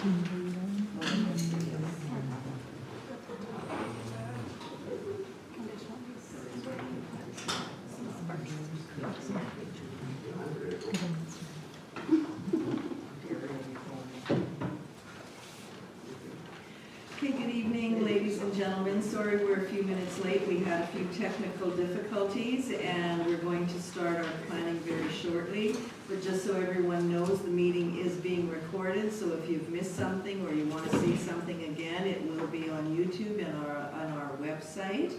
Okay, good evening, ladies and gentlemen. Sorry we're a few minutes late. We had a few technical difficulties, and we're going to start our planning very shortly. But just so everyone knows, the meeting is being recorded, so if you've missed something or you want to see something again, it will be on YouTube and on our website.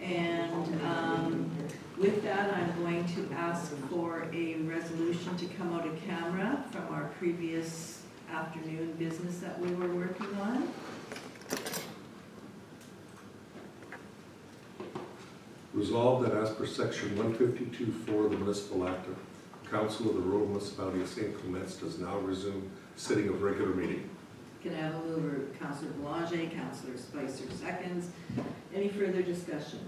And with that, I'm going to ask for a resolution to come out of camera from our previous afternoon business that we were working on. Resolved that as per section 152.4 of the Municipal Act, the Council of the Rural Municipality of St. Clements does now resume sitting of regular meeting. Can I have a mover? Councillor Boulanger, Councillor Spicer seconds. Any further discussion?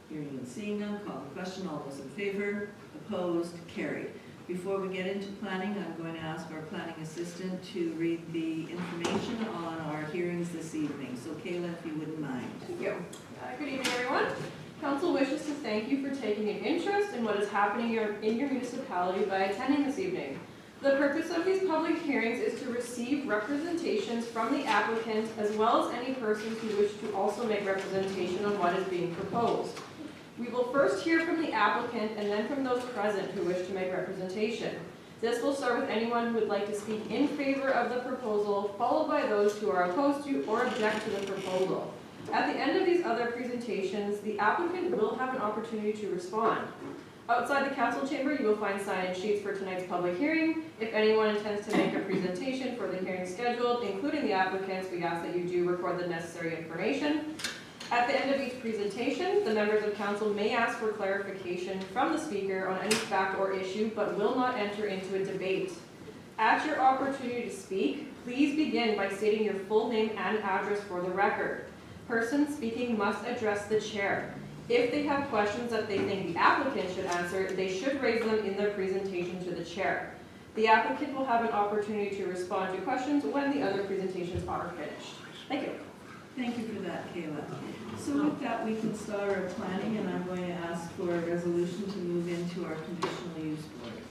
Hearing and seeing none, call the question. All those in favor? Opposed? Carried. Before we get into planning, I'm going to ask our planning assistant to read the information on our hearings this evening. So Kayla, if you wouldn't mind. Thank you. Good evening, everyone. Council wishes to thank you for taking an interest in what is happening in your municipality by attending this evening. The purpose of these public hearings is to receive representations from the applicant as well as any persons who wish to also make representation on what is being proposed. We will first hear from the applicant and then from those present who wish to make representation. This will start with anyone who would like to speak in favor of the proposal, followed by those who are opposed to or object to the proposal. At the end of these other presentations, the applicant will have an opportunity to respond. Outside the council chamber, you will find sign-in sheets for tonight's public hearing. If anyone intends to make a presentation for the hearing scheduled, including the applicants, we ask that you do record the necessary information. At the end of each presentation, the members of council may ask for clarification from the speaker on any fact or issue, but will not enter into a debate. At your opportunity to speak, please begin by stating your full name and address for the record. Persons speaking must address the chair. If they have questions that they think the applicant should answer, they should raise them in their presentation to the chair. The applicant will have an opportunity to respond to questions when the other presentations are finished. Thank you. Thank you for that, Kayla. So with that, we can start our planning, and I'm going to ask for a resolution to move into our conditional use board.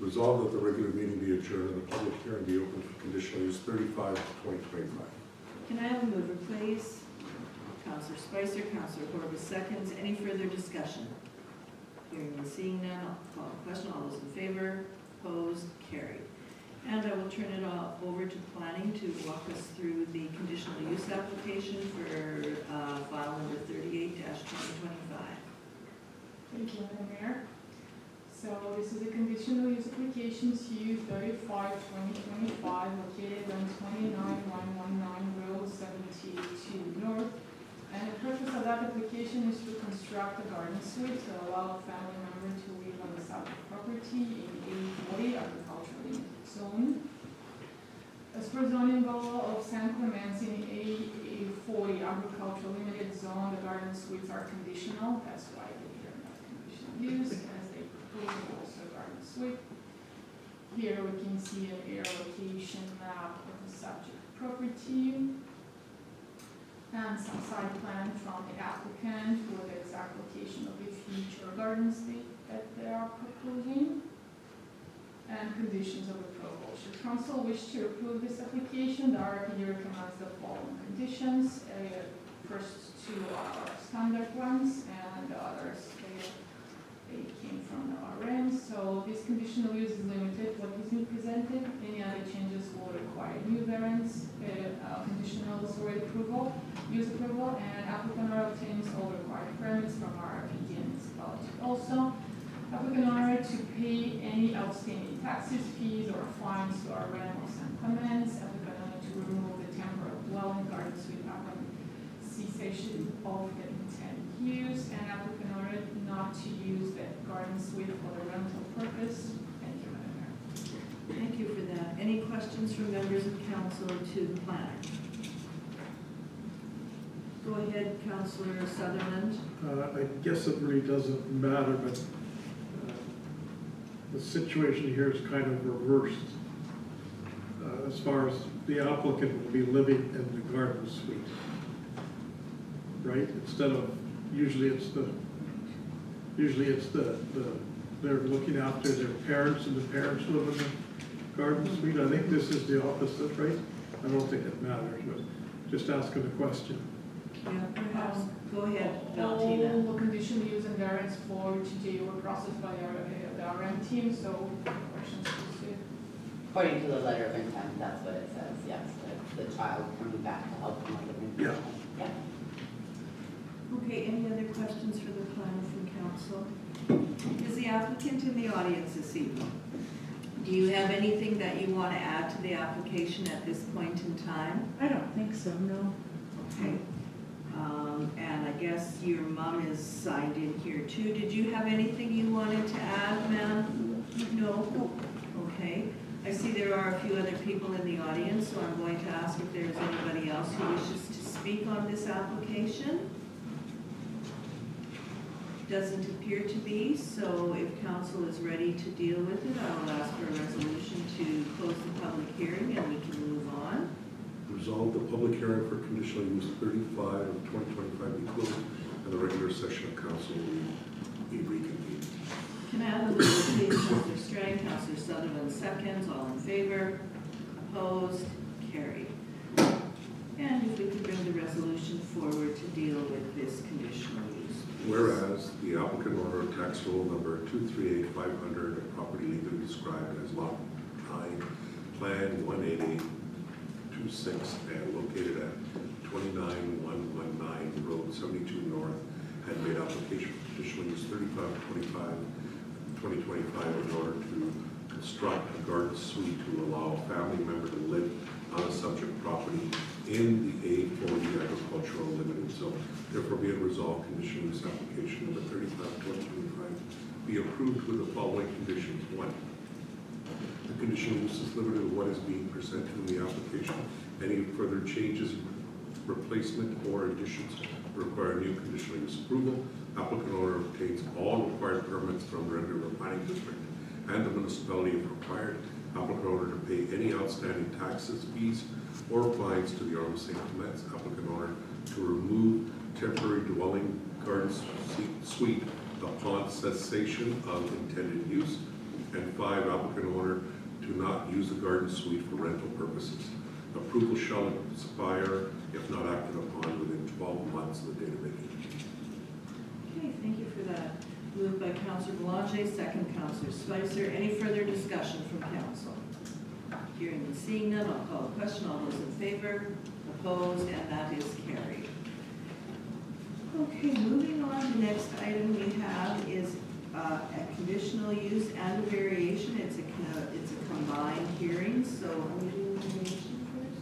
Resolved that the regular meeting be adjourned and the public hearing be open for conditional use 35/2025. Can I have a mover, please? Councillor Spicer, Councillor Corbus seconds. Any further discussion? Hearing and seeing none, I'll call the question. All those in favor? Opposed? Carried. And I will turn it over to planning to walk us through the conditional use application for file number 38-2025. Thank you, Madam Mayor. So this is a conditional use application CU 35/2025 located on 29119 Road 72 North. And the purpose of that application is to construct a garden suite to allow a family member to live on the subject property in A40 agricultural zone. As per zoning law of St. Clements in A40 agricultural limited zone, the garden suites are conditional. That's why they are not conditional use, as they propose also garden suite. Here we can see an area location map of the subject property and some site plan from the applicant for the exact location of the future garden suite that they are proposing, and conditions of approval. Should council wish to approve this application, the RFP recommends the following conditions. First two are standard ones, and the others they came from the RM. So this conditional use is limited what is being presented. Any other changes will require new variance, conditional use approval, and applicant obtains all required permits from RFP and municipality. Also, applicant owner to pay any outstanding taxes, fees, or fines to our RM or St. Clements. Applicant owner to remove the temporary dwelling garden suite upon cessation of the intended use, and applicant owner not to use the garden suite for the rental purpose. Thank you, Madam Mayor. Thank you for that. Any questions from members of council to the planner? Go ahead, Councillor Sutherland. I guess it really doesn't matter, but the situation here is kind of reversed. As far as the applicant will be living in the garden suite, right? Instead of, usually it's the, they're looking after their parents and the parents live in the garden suite. I think this is the opposite, right? I don't think it matters, but just asking a question. Yeah, perhaps. Go ahead, All Valentina. the conditional use and variance for TJ were processed by the RM team, so questions to According to the letter of intent, that's what it says, yes, the child coming back to help them with the Yeah. Yeah. Okay, any other questions for the planner from council? Is the applicant in the audience this evening? Do you have anything that you want to add to the application at this point in time? I don't think so, no. Okay. And I guess your mom is signed in here too. Did you have anything you wanted to add, ma'am? No? Okay. I see there are a few other people in the audience, so I'm going to ask if there's anybody else who wishes to speak on this application. Doesn't appear to be, so if council is ready to deal with it, I will ask for a resolution to close the public hearing and we can move on. Resolve the public hearing for conditional use 35 of 2025 be closed and the regular session of council will be reconvened. Can I have a vote, please? Councillor Strang, Councillor Sutherland seconds, all in favor, opposed, carried. And if we could bring the resolution forward to deal with this conditional use. Whereas the applicant order tax roll number 238500 and property legally described as lot 9, plan 18826 and located at 29119 Road 72 North had made application for conditional use 2025 in order to construct a garden suite to allow a family member to live on a subject property in the A40 agricultural limited zone. Therefore be it resolved, conditional use application number 35/2025 be approved with the following conditions. 1, the conditional use is limited to what is being presented in the application. Any further changes, replacement, or additions require new conditional use approval. Applicant owner obtains all required permits from the Red River Planning District and the municipality if required. Applicant owner to pay any outstanding taxes, fees, or fines to the Arm of St. Clements. Applicant owner to remove temporary dwelling garden suite upon cessation of intended use. And 5, applicant owner to not use the garden suite for rental purposes. Approval shall expire if not acted upon within 12 months of the date of vacation. Okay, thank you for that. Moved by Councillor Belanger, second Councillor Spicer. Any further discussion from council? Hearing and seeing none, I'll call a question. All those in favor, opposed, and that is carried. Okay, moving on, the next item we have is a conditional use and a variation. It's a combined hearing, so are we doing variation first?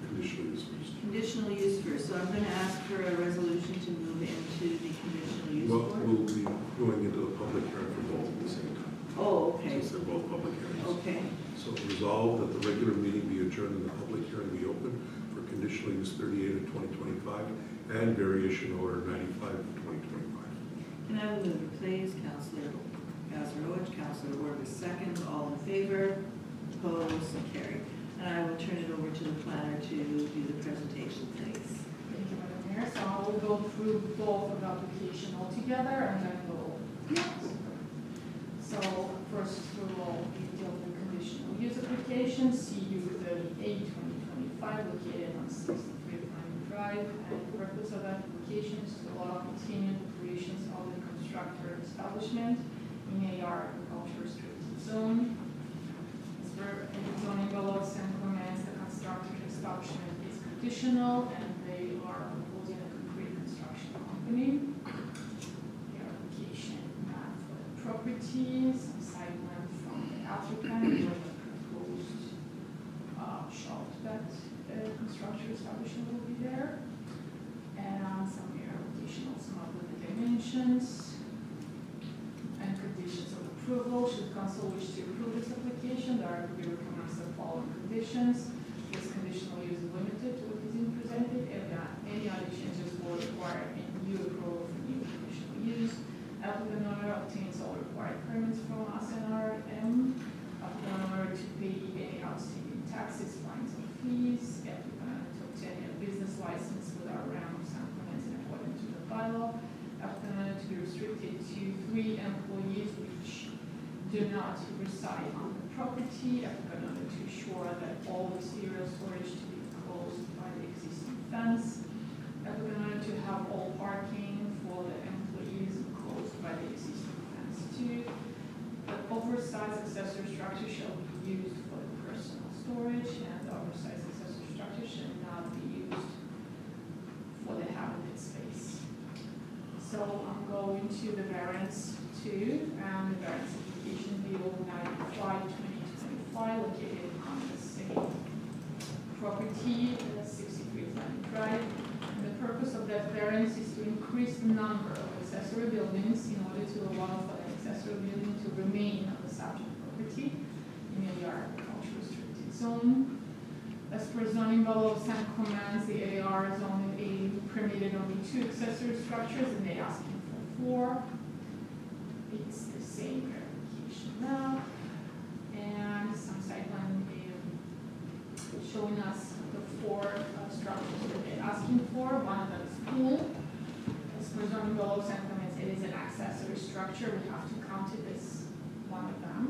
Conditional use first. Conditional use first, so I'm going to ask for a resolution to move into the conditional use Well, board. we'll be going into the public hearing for both at the same time. Oh, okay, Since they're both public hearings. okay. So resolved that the regular meeting be adjourned and the public hearing be open for conditional use 38 of 2025 and variation order 95 of 2025. Can I have a mover, please? Councillor Gazarovich, Councillor Warvis, second. All in favor? Opposed? Carried. And I will turn it over to the planner to do the presentation, please. Thank you, Madam Mayor. So I will go through both of the application altogether and then we'll. So first we will deal with the conditional use application, CU 38/2025, located on 63 Pine Drive. And the purpose of that application is to allow continued operations of the constructor establishment in AR agriculture restricted zone. As per in the zoning below St. Clements, the constructor establishment is conditional and they are proposing a concrete construction company. The application map for the property, some site plan from the applicant, where the proposed shop that the construction establishment will be there. And some additional other dimensions and conditions of approval. Should council wish to approve this application, the RFP recommends the following conditions. This conditional use is limited to what is being presented. If any other changes RAM of San Clemente in accordance to the bylaw. Applicant to be restricted to 3 employees which do not reside on the property. Applicant to ensure that all exterior storage to be enclosed by the existing fence. Applicant to have all parking for the employees enclosed by the existing fence too. The oversized accessory structure shall be used for the personal storage, and the oversized accessory structure shall not be used for the habited space. So I'm going to the variance 2, and the variance application BO 95/2025, located on the same property, 63 Fleming Drive. And the purpose of that variance is to increase the number of accessory buildings in order to allow for the accessory building to remain on the subject property in the agricultural restricted zone. As per zoning bylaw of San Clemente, the AR zone permitted only 2 accessory structures, and they're asking for 4. It's the same verification now, and some site plan showing us the 4 structures that they're asking for. One of them is pool. As per zoning bylaw of San Clemente, it is an accessory structure. We have to count it as one of them.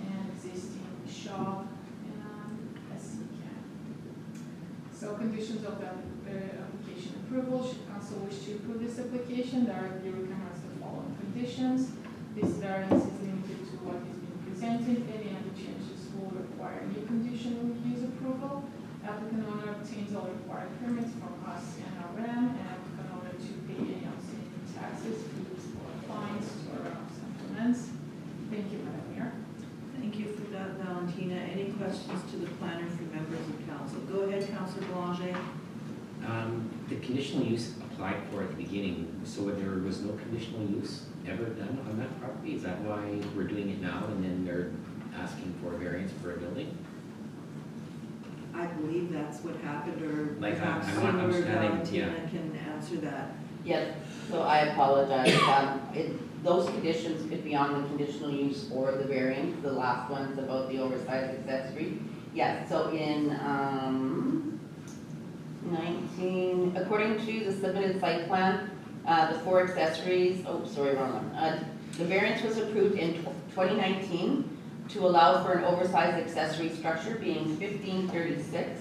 And existing shop and SECAN. So conditions of the application approval. Should council wish to approve this application, the review recommends the following conditions. This variance is limited to what is being presented. Any other changes will require new conditional use approval. Applicant owner obtains all required permits from us and RM, and applicant owner to pay any outstanding taxes, fees, or fines to our settlements. Thank you, Madam Mayor. Thank you for that, Valentina. Any questions to the planner for members of council? Go ahead, Councilor Boulanger. The conditional use applied for at the beginning, so there was no conditional use ever done on that property? Is that why we're doing it now and then they're asking for a variance for a building? I believe that's what happened, or Like, perhaps I'm you or understanding, Valentina can answer that. Yes, so I apologize. Those conditions could be on the conditional use or the variance. The last one's about the oversized accessory. Yes, so in 19, according to the submitted site plan, the 4 accessories, wrong one. The variance was approved in 2019 to allow for an oversized accessory structure being 1536.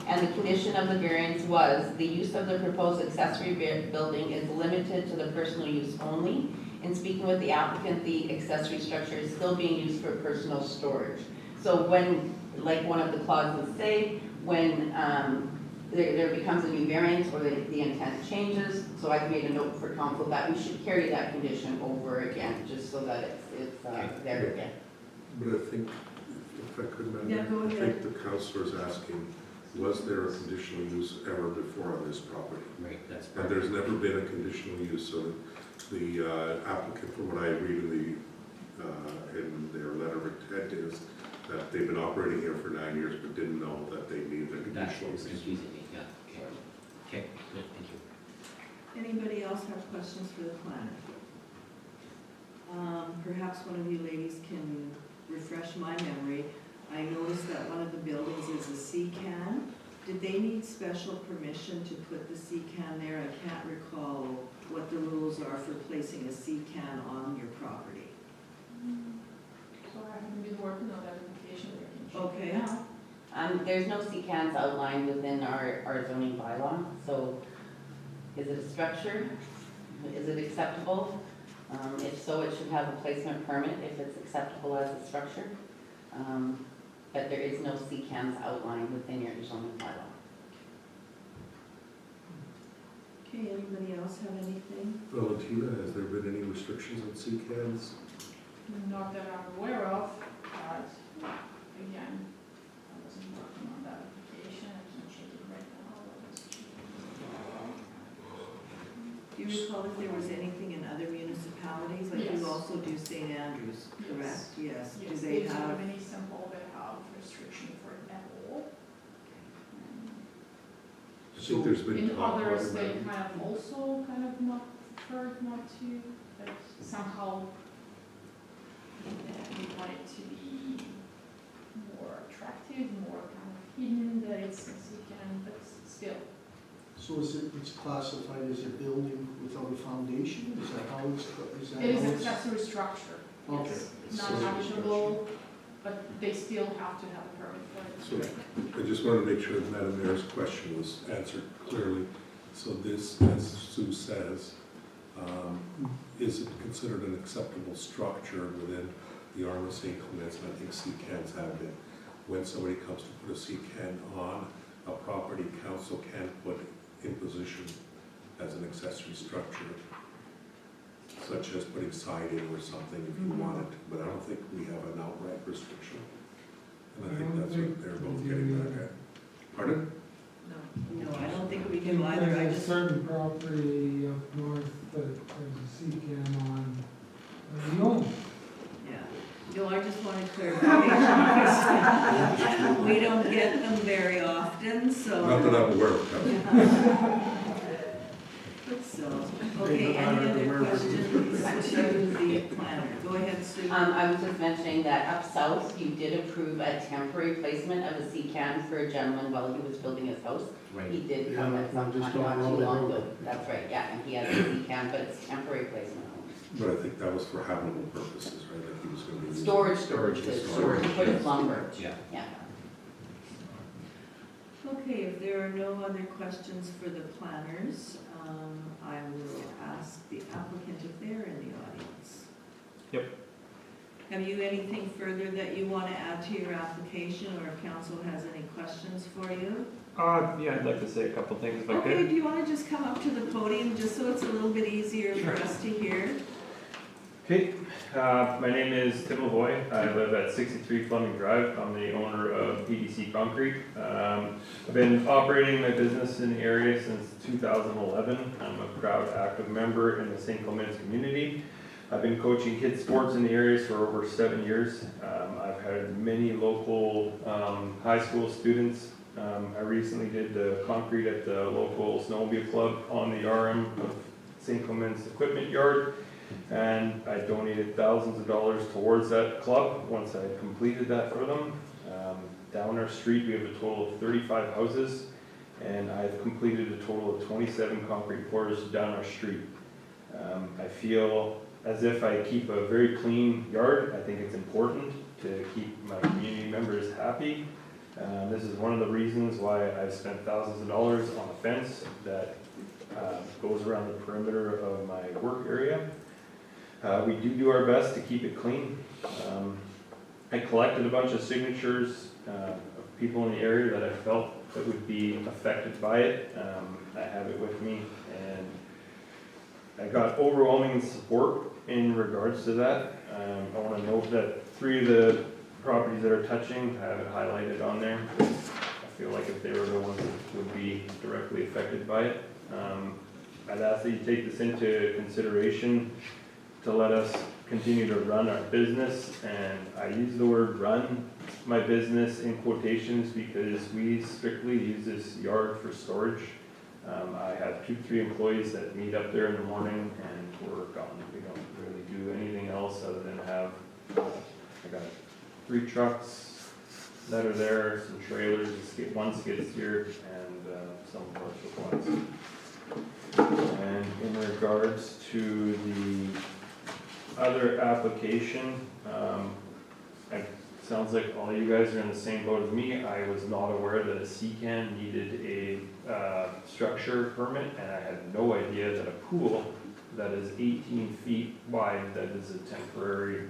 And the condition of the variance was the use of the proposed accessory building is limited to the personal use only. In speaking with the applicant, the accessory structure is still being used for personal storage. So when, like one of the clauses say, when there becomes a new variance or the intent changes, so I've made a note for council that we should carry that condition over again, just so that it's there again. But I think, if I could, Madam Yeah, Mayor, go I ahead. think the councillor is asking, was there a conditional use ever before on this property? Right, that's And part there's never been a conditional use, so the applicant, from what I read in their letter of intent, is that they've been operating here for 9 years, but didn't know that they needed a That's conditional what's use. confusing me, yeah, okay. Okay, good, thank you. Anybody else have questions for the planner? Perhaps one of you ladies can refresh my memory. I noticed that one of the buildings is a CCAN. Did they need special permission to put the CCAN there? I can't recall what the rules are for placing a CCAN on your property. So I haven't been working on that application. Okay. There's no CCANs outlined within our zoning bylaw, so is it a structure? Is it acceptable? If so, it should have a placement permit if it's acceptable as a structure. But there is no CCANs outlined within your zoning bylaw. Okay, anybody else have anything? Valentina, has there been any restrictions on CCANs? Not that I'm aware of, but again, I wasn't working on that application. I can check it right now. Do you recall if there was anything in other municipalities? Like Yes. you also do St. Andrews, correct? Yes. Yes, Do they they do have? have any sample that have restriction for it at all. I think there's been In talk about others, they it. kind of also kind of not preferred not to, but somehow they want it to be more attractive, more kind of hidden, that it's a CCAN, but still. So it's classified as a building without a foundation? Is that how it's, is that how It is it's? accessory structure. Okay. It's not habitable, but they still have to have a permit for it. So I just wanted to make sure that Madam Mayor's question was answered clearly. So this, as Sue says, is it considered an acceptable structure within the Arm of St. Clements? And I think CCANs have been. When somebody comes to put a CCAN on a property, council can put in position as an accessory structure, such as putting siding or something if you want it, but I don't think we have an outright restriction. And I think that's what they're both getting back at. Pardon? No, I don't think we do either. I There's a just, certain property up north that there's a CCAM on, we own. yeah. No, I just wanted clarification because we don't get them very often, so. Not that I'm aware of, Council. So, okay, any other questions to the planner? Go ahead, Sue. I was just mentioning that up south, you did approve a temporary placement of a CCAN for a gentleman while he was building his house. He Right. did come at some just time, not on too the long road. ago. That's right, yeah, and he has a CCAN, but it's temporary placement only. But I think that was for habitable purposes, right? Like he was going to be using. Storage, Storage, to put his lumber, Yeah. yeah. Okay, if there are no other questions for the planners, I will ask the applicant if they're in the audience. Yep. Have you anything further that you want to add to your application, or if council has any questions for you? Yeah, I'd like to say a couple things if I Okay, could. do you want to just come up to the podium, just so it's a little bit easier for us to hear? Okay, my name is Tim Lavoy. I live at 63 Fleming Drive. I'm the owner of PDC Concrete. I've been operating my business in the area since 2011. I'm a proud active member in the St. Clements community. I've been coaching kids sports in the area for over 7 years. I've had many local high school students. I recently did the concrete at the local snowmobile club on the RM of St. Clements Equipment Yard. And I donated thousands of dollars towards that club once I had completed that for them. Down our street, we have a total of 35 houses, and I've completed a total of 27 concrete pours down our street. I feel as if I keep a very clean yard. I think it's important to keep my community members happy. This is one of the reasons why I've spent thousands of dollars on a fence that goes around the perimeter of my work area. We do our best to keep it clean. I collected a bunch of signatures of people in the area that I felt that would be affected by it. I have it with me, and I got overwhelming support in regards to that. I want to note that 3 of the properties that are touching, I have it highlighted on there. I feel like if they were the ones that would be directly affected by it. I'd ask that you take this into consideration to let us continue to run our business, and I use the word run my business in quotations because we strictly use this yard for storage. I have 2-3 employees that meet up there in the morning and we're gone. We don't really do anything else other than have, I got 3 trucks that are there, some trailers, one skid steer, and some of our supplies. And in regards to the other application, it sounds like all you guys are in the same boat as me. I was not aware that a CCAN needed a structure permit, and I had no idea that a pool that is 18 feet wide, that is a temporary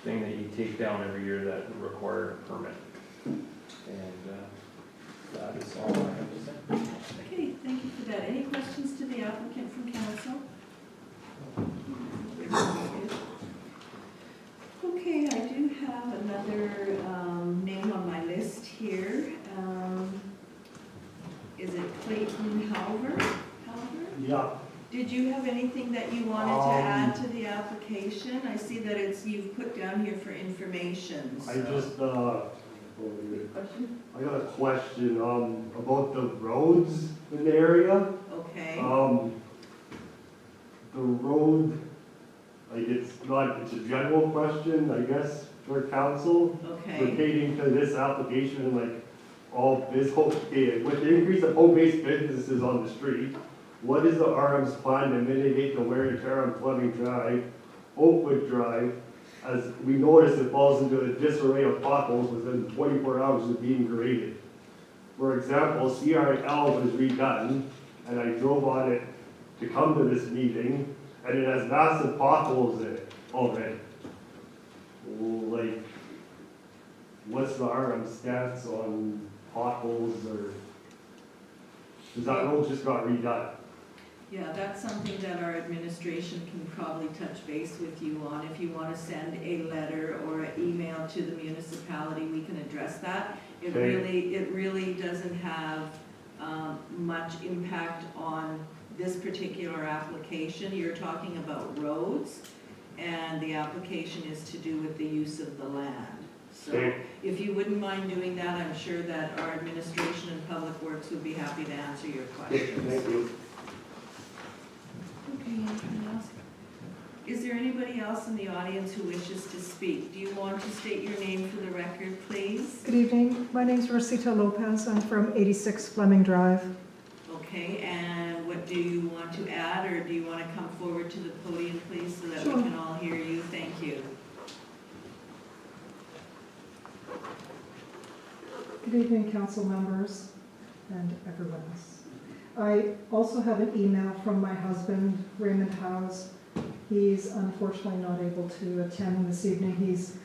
thing that you take down every year that require a permit. And that is all I have to say. Okay, thank you for that. Any questions to the applicant from council? Okay, I do have another name on my list here. Is it Clayton Halver? Yeah. Did you have anything that you wanted to add to the application? I see that you've put down here for information. I so- just, Question? I got a question, about the roads in the area. Okay, The road, like it's a general question, I guess, for council okay, pertaining to this application, like, with the increase of home-based businesses on the street, what is the RM's plan to mitigate the wear and tear on Fleming Drive, Oakwood Drive, as we notice it falls into a disarray of potholes within 24 hours of being graded? For example, CRL was redone, and I drove on it to come to this meeting, and it has massive potholes in it already. Like, what's the RM stance on potholes, or, because that road just got redone? Yeah, that's something that our administration can probably touch base with you on. If you want to send a letter or an email to the municipality, we can address that. It really doesn't have much impact on this particular application. You're talking about roads, and the application is to do with the use of the land. So if you wouldn't mind doing that, I'm sure that our administration and public works would be happy to answer your questions. Thank you. Okay, anything else? Is there anybody else in the audience who wishes to speak? Do you want to state your name for the record, please? Good evening. My name is Rosita Lopez. I'm from 86 Fleming Drive. Okay, and what do you want to add, or do you want to come forward to the podium, please, so that Sure. we can all hear you? Thank you. Good evening, council members and everyone else. I also have an email from my husband, Raymond Howes. He's unfortunately not able to attend this evening. He's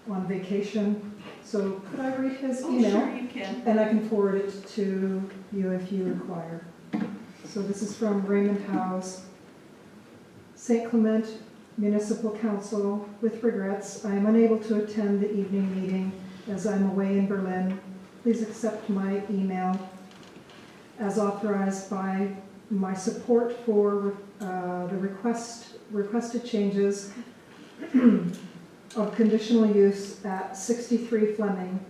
on vacation. So could I read his email? Sure, you can. And I can forward it to you if you require. So this is from Raymond Howes. St. Clement Municipal Council, with regrets, I am unable to attend the evening meeting as I'm away in Berlin. Please accept my email as authorized by my support for the requested changes of conditional use at 63 Fleming.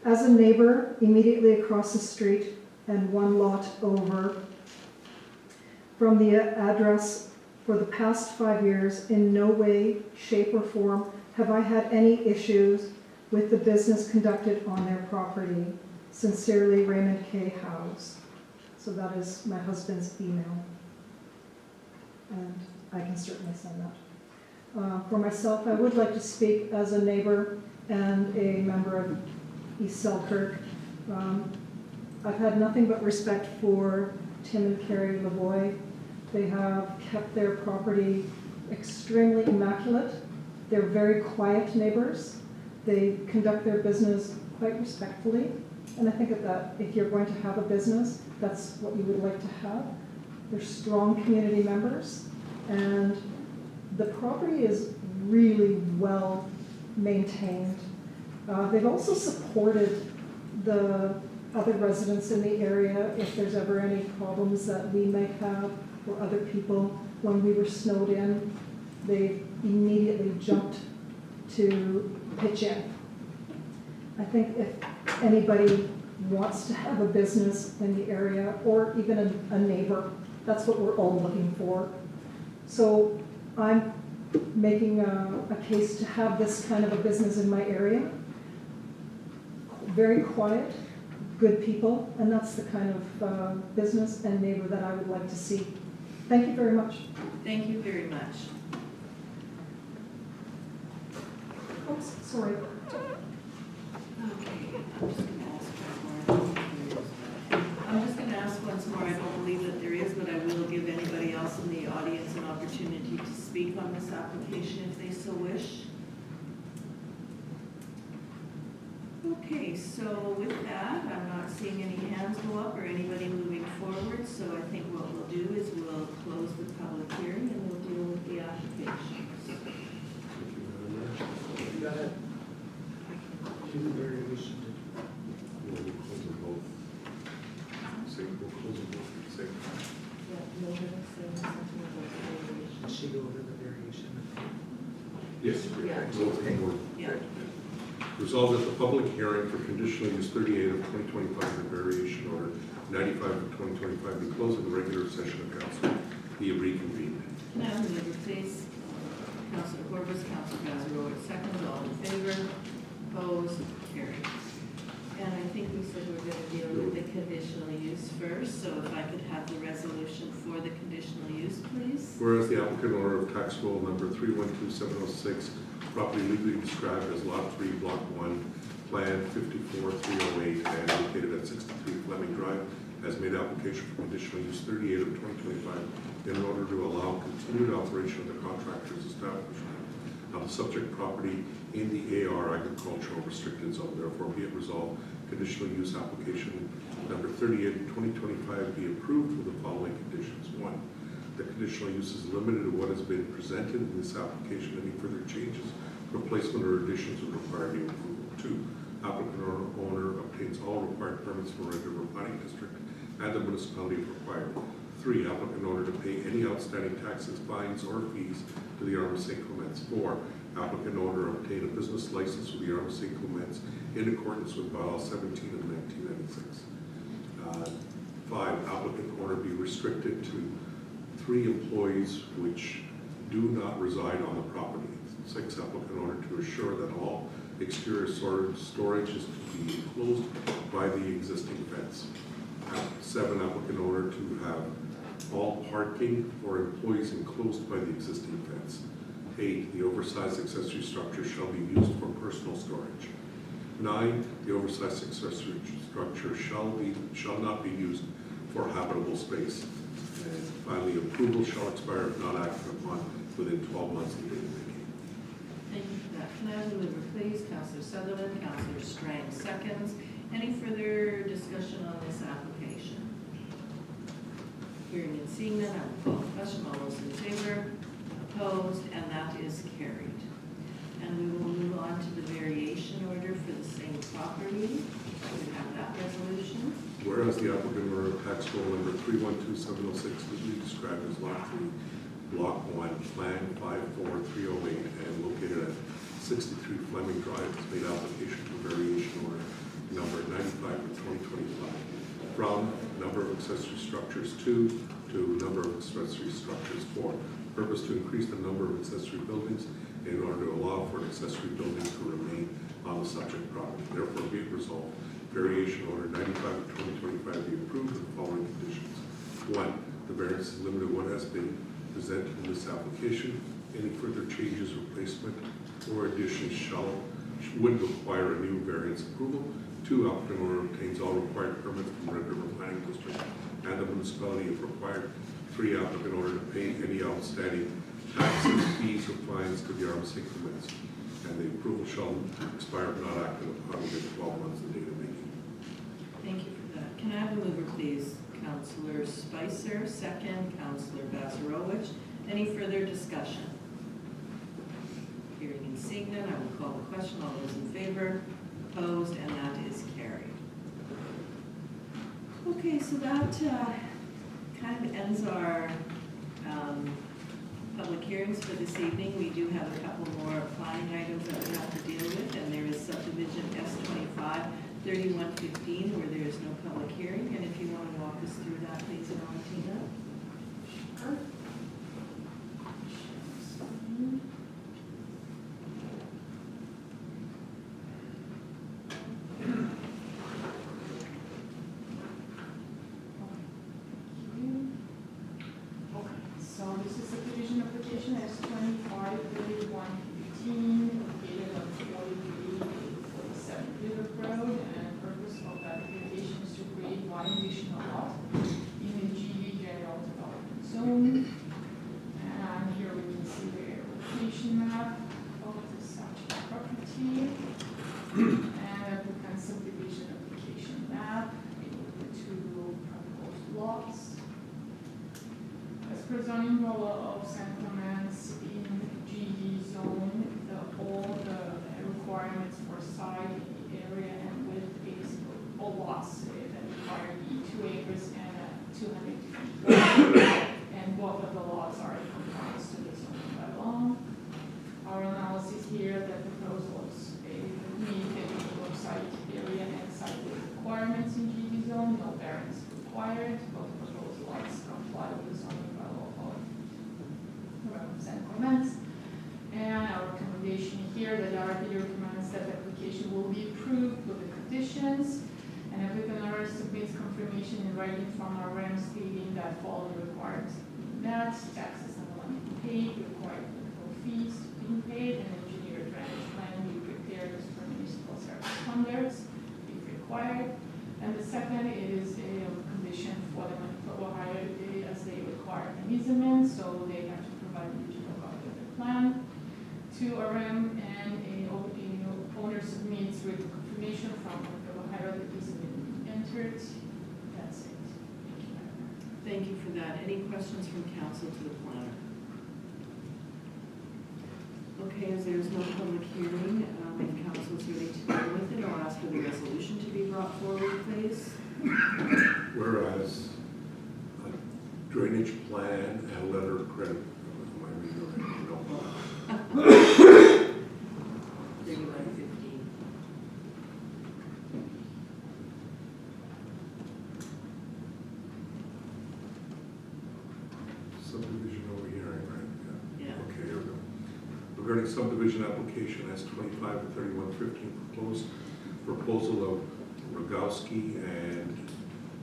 As a neighbor immediately across the street and one lot over from the address for the past 5 years, in no way, shape, or form have I had any issues with the business conducted on their property. Sincerely, Raymond K. Howes. So that is my husband's email. And I can certainly send that. For myself, I would like to speak as a neighbor and a member of East Selkirk. I've had nothing but respect for Tim and Carrie Lavoie. They have kept their property extremely immaculate. They're very quiet neighbors. They conduct their business quite respectfully. And I think that if you're going to have a business, that's what you would like to have. They're strong community members, and the property is really well maintained. They've also supported the other residents in the area if there's ever any problems that we may have or other people. When we were snowed in, they immediately jumped to pitch in. I think if anybody wants to have a business in the area, or even a neighbor, that's what we're all looking for. So I'm making a case to have this kind of a business in my area. Very quiet, good people, and that's the kind of business and neighbor that I would like to see. Thank you very much. Thank you very much. Oops, sorry. Okay, I'm just going to ask once more. I don't believe that there is, but I will give anybody else in the audience an opportunity to speak on this application if they so wish. Okay, so with that, I'm not seeing any hands go up or anybody moving forward, so I think what we'll do is we'll close the public hearing and we'll deal with the applications. You got it. She's a variation. We'll close them both. We'll close them both at the same time. Yeah, you're going to say something about the variation. Did she go over the variation? Yes. Yeah. Both of them were. Yeah. Resolved that the public hearing for conditional use 38 of 2025 and variation order 95 of 2025 be closed in the regular session of council be reconvened. Can I have the number, please? Councilor Corbus, Councilor Gazarow, seconds, all in favor, opposed, carried. And I think think we said we're gonna deal with the conditional use first, so if I could have the resolution for the conditional use, please. Whereas the applicant owner of tax roll number 312706, property legally described as Lot 3, Block 1, Plan 54308, and located at 63 Fleming Drive, has made application for conditional use 38 of 2025 in order to allow continued operation of the contractor's establishment of the subject property in the AR agricultural restricted zone. Therefore, be it resolved, conditional use application number 38 of 2025 be approved with the following conditions. 1, the conditional use is limited to what has been presented in this application. Any further changes, replacement, or additions would require new approval. 2, applicant or owner obtains all required permits from Red River Planning District and the municipality if required. 3, applicant owner to pay any outstanding taxes, fines, or fees to the Arm of St. Clements. 4, applicant owner obtain a business license with the Arm of St. Clements in accordance with bylaw 17 of 1996. 5, applicant owner be restricted to 3 employees which do not reside on the property. 6, applicant owner to assure that all exterior storage is to be enclosed by the existing fence. 7, applicant owner to have all parking for employees enclosed by the existing fence. 8, the oversized accessory structure shall be used for personal storage. 9, the oversized accessory structure shall not be used for habitable space. And finally, approval shall expire if not acted upon within 12 months of the date of making. Thank you for that. Can I have the mover, please? Councillor Sutherland, Councillor Strang seconds. Any further discussion on this application? Hearing and seeing none, I will call the question. All those in favor? Opposed? And that is carried. And we will move on to the variation order for the same property. We have that resolution. Whereas the applicant or tax roll number 312706 legally described as Lot 3, Block 1, Plan 54308, and located at 63 Fleming Drive, has made application for variation order number 95 of 2025 from number of accessory structures 2 to number of accessory structures 4. Purpose to increase the number of accessory buildings in order to allow for an accessory building to remain on the subject property. Therefore, be it resolved, variation order 95 of 2025 be approved with the following conditions. 1, the variance is limited to what has been presented in this application. Any further changes, replacement, or additions would require a new variance approval. 2, applicant owner obtains all required permits from Red River Planning District and the municipality if required. 3, applicant owner to pay any outstanding taxes, fees, or fines to the Arm of St. Clements. And the approval shall expire if not acted upon within 12 months of the date of making. Thank you for that. Can I have a mover, please? Councillor Spicer, second. Councillor Bazarowicz. Any further discussion? Hearing and seeing none, I will call the question. All those in favor? Opposed? And that is carried. Okay, so that kind of ends our public hearings for this evening. We do have a couple more planning items that we have to deal with, and there is subdivision S25-3115 where there is no public hearing. And if you want to walk us through that, please, Valentina. Sure. So this is subdivision application S25-3115, located on 4347 River Road, and the purpose of that application is to create 1 additional lot in the GE General Development Zone. And here we can see the location map of the subject property and applicant subdivision application map with the 2 proposed lots. As per zoning law of St. Clements in GE zone, all the requirements for side area and width is all lots that require 2 acres and 200 feet. And both of the lots are in compliance to the zoning bylaw. Our analysis here, the proposals meet the minimum site area and site width requirements in GE zone, no variance required. Both proposed lots comply with the zoning bylaw of St. Clements. And our recommendation here, that the RPD recommends that the application will be approved with the conditions submits confirmation in writing from our REM stating that following requirements met, taxes and the money paid, required medical fees being paid, and engineer drainage plan be prepared as per municipal service standards if required. And the second is a condition for the Manitoba Highway as they require an easement, so they have to provide a digital copy of the plan to RM, and owner submits written confirmation from Manitoba Highway that easement entered. That's it. Thank you, Madam Mayor. Thank you for that. Any questions from council to the planner? Okay, as there's no public hearing, if council is ready to deal with it, I'll ask for the resolution to be brought forward, please. Whereas a drainage plan and letter of credit, am I reading right? No. 3115. Subdivision over here, right? Yeah. Okay, here we go. Regarding subdivision application S 25 to 3115, proposal of Rogowski and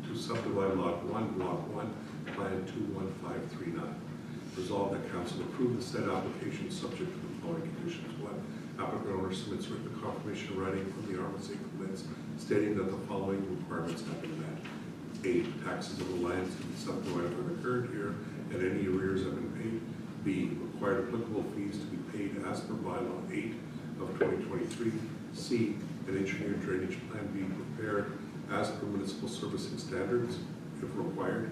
to subdivide lot 1, block 1, plan 21539. Resolved that council approve the said application subject to the following conditions. 1, applicant owner submits written confirmation writing from the RMC comments stating that the following requirements have been met. 8, taxes of the lands to be subdivided for the current year and any arrears have been paid. B, required applicable fees to be paid as per bylaw 8 of 2023. C, an engineered drainage plan be prepared as per municipal servicing standards if required.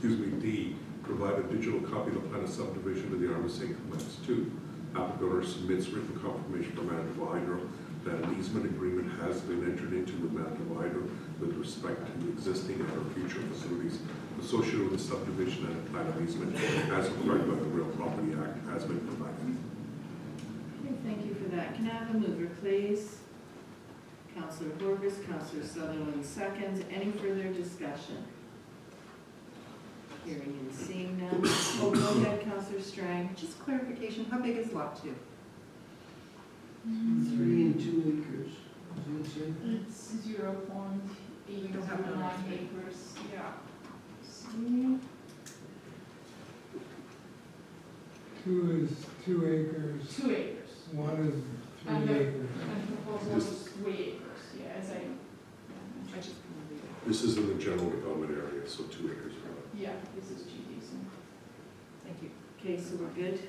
D, provide a digital copy of the plan of subdivision to the RMC comments. 2, applicant owner submits written confirmation from Manitoba Hydro that an easement agreement has been entered into with Manitoba Hydro with respect to existing and or future facilities associated with the subdivision and a plan of easement as required by the Real Property Act has been provided. Okay, thank you for that. Can I have a mover, please? Councillor Borges, Councillor Sutherland seconds. Any further discussion? Hearing and seeing none. Oh, go ahead, Councillor Strang. Just clarification, how big is lot 2? 3 and 2 acres, is it? It's 0.809 Don't have it on the screen. acres, yeah. See? 2 is 2 acres, 2 acres. 1 is And 3 the- acres. And the proposal is 3 acres, yeah, as I just This is in the general development area, so 2 acres. yeah, this is GD's. Thank you. Okay, so we're good.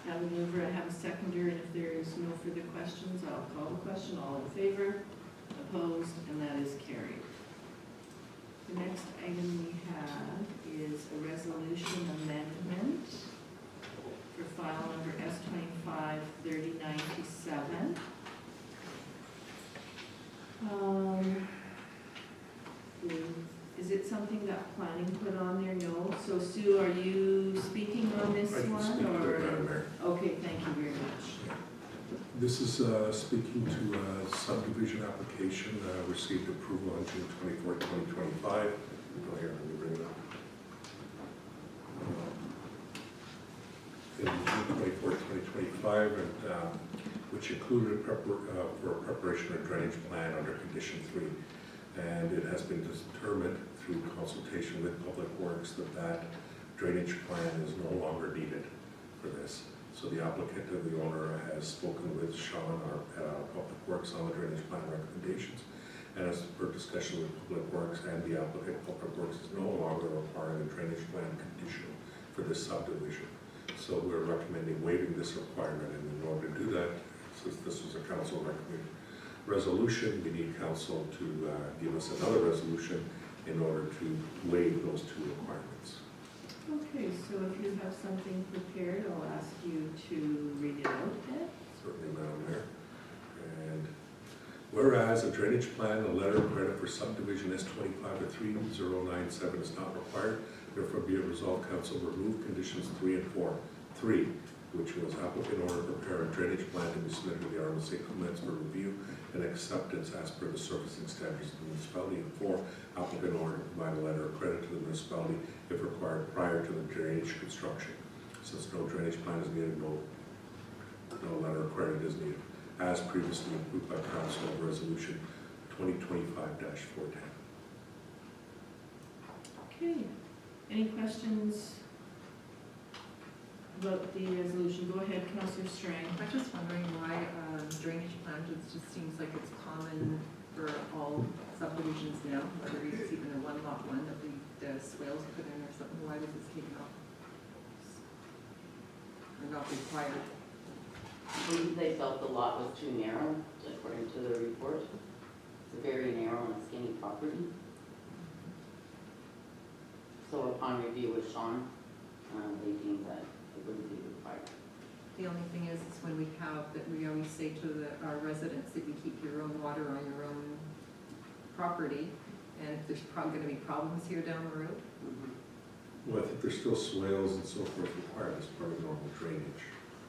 Have a mover, I have a seconder, and if there is no further questions, I'll call the question. All in favor? Opposed? And that is carried. The next item we have is a resolution amendment for file number S253097. Is it something that planning put on there? No. So Sue, are you speaking on this I can one? speak to it, or? Madam Mayor. Okay, thank you very much. This is speaking to a subdivision application received approval on June 24, 2025. Go here, let me bring it up. In June 24, 2025, and, which included for preparation of drainage plan under condition 3. And it has been determined through consultation with Public Works that that drainage plan is no longer needed for this. So the applicant and the owner has spoken with Sean, our Public Works, on the drainage plan recommendations. And as per discussion with Public Works and the applicant, Public Works is no longer requiring a drainage plan conditional for this subdivision. So we're recommending waiving this requirement, and in order to do that, since this was a council recommended resolution, we need council to give us another resolution in order to waive those 2 requirements. Okay, so if you have something prepared, I'll ask you to read it out then. Certainly, Madam Mayor. And whereas a drainage plan, a letter of credit for subdivision S25 to 3097 is not required, therefore be it resolved, council remove conditions 3 and 4. 3, which was applicant owner prepare a drainage plan to be submitted to the RMC comments for review and acceptance as per the surfacing standards of the municipality. And 4, applicant owner to provide a letter of credit to the municipality if required prior to the drainage construction. Since no drainage plan is needed, no letter of credit is needed, as previously approved by council of resolution 2025-410. Okay, any questions about the resolution? Go ahead, Councillor Strang. I'm just wondering why drainage plan just seems like it's common for all subdivisions now, whether it's even a one lot one that the swales put in or something. Why was this taken off? Or not required? I believe they felt the lot was too narrow, according to the report. It's a very narrow and skinny property. So upon review with Sean, they deemed that it wouldn't be required. The only thing is when we have, that we always say to our residents that you keep your own water on your own property, and if there's probably gonna be problems here down the road. Well, I think there's still swales and so forth required as part of normal drainage,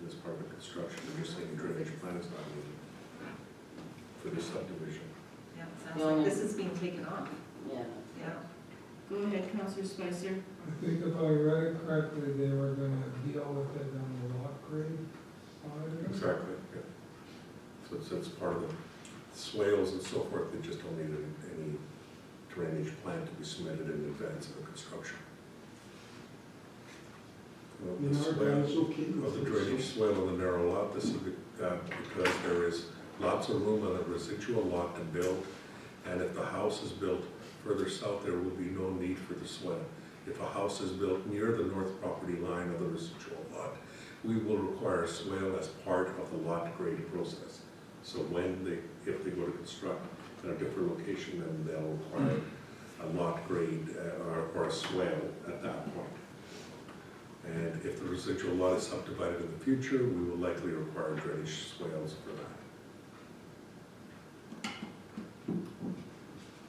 as part of the construction. They're just saying the drainage plan is not needed for this subdivision. Yeah, it sounds like this is being taken off. Yeah. Yeah. Go ahead, Councillor Spicer. I think if I read it correctly, they were gonna deal with it on the lot grade side. Exactly, yeah. So it's part of the swales and so forth, they just don't need any drainage plan to be submitted in advance of the construction. Well, the swale of the drainage swale on the narrow lot, this is because there is lots of room on a residual lot to build, and if the house is built further south, there will be no need for the swale. If a house is built near the north property line of the residual lot, we will require a swale as part of the lot grade process. So if they go to construct in a different location, then they'll require a lot grade or a swale at that point. And if the residual lot is subdivided in the future, we will likely require drainage swales for that.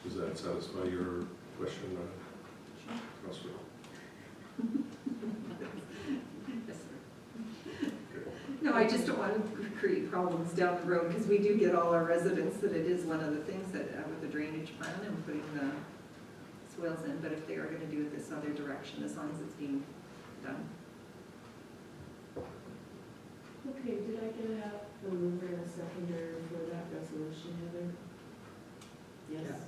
Does that satisfy your question, Councilor? Yes, sir. No, I just don't want to create problems down the road, because we do get all our residents that it is one of the things that with the drainage plan and putting the swales in, but if they are going to do it this other direction, as long as it's being done. Okay, did I get a mover and a seconder for that resolution, Heather? Yes?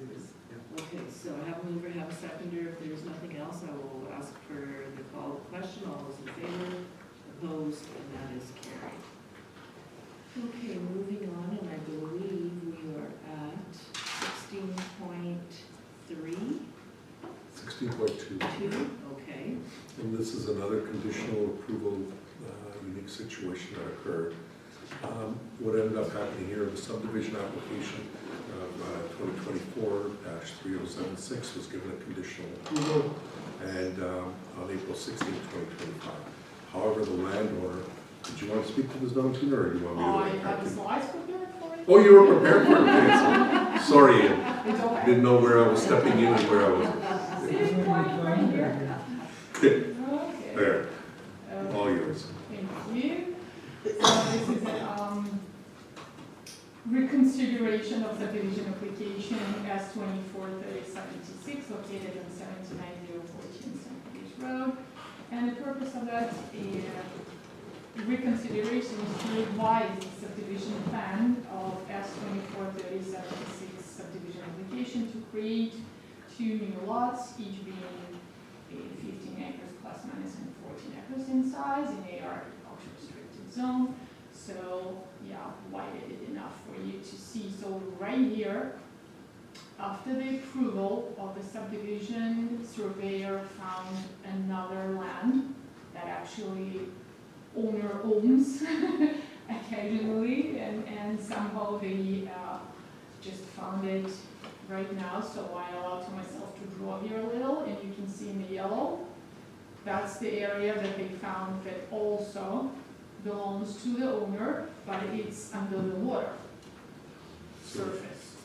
Okay, so I have a mover, have a seconder. If there's nothing else, I will ask for the call to question. All those in favor, opposed, and that is carried. Okay, moving on, and I believe we are at 16.3. 16.2. Okay. And this is another conditional approval, unique situation that occurred. What ended up happening here, the subdivision application of 2024-3076 was given a conditional approval, and on April 16, 2025. However, the landowner, did you want to speak to this, Valentina, or do you want me to? I have the slides prepared for you. Oh, you were prepared for it? Okay, so, sorry, I didn't know where I was stepping in and where I was. Sitting right here. Okay, Okay. there, all yours. Thank you. So this is a reconsideration of subdivision application S243076 located on 79014 St. Louis Road. And the purpose of that reconsideration is to revise the subdivision plan of S243076 subdivision application to create 2 new lots, each being 15 acres plus minus and 14 acres in size in AR agriculture restricted zone. So yeah, widened it enough for you to see. So right here, after the approval of the subdivision, surveyor found another land that actually owner owns occasionally, and somehow they just found it right now. So I allowed to myself to draw here a little, and you can see in the yellow, that's the area that they found that also belongs to the owner, but it's under the water surface.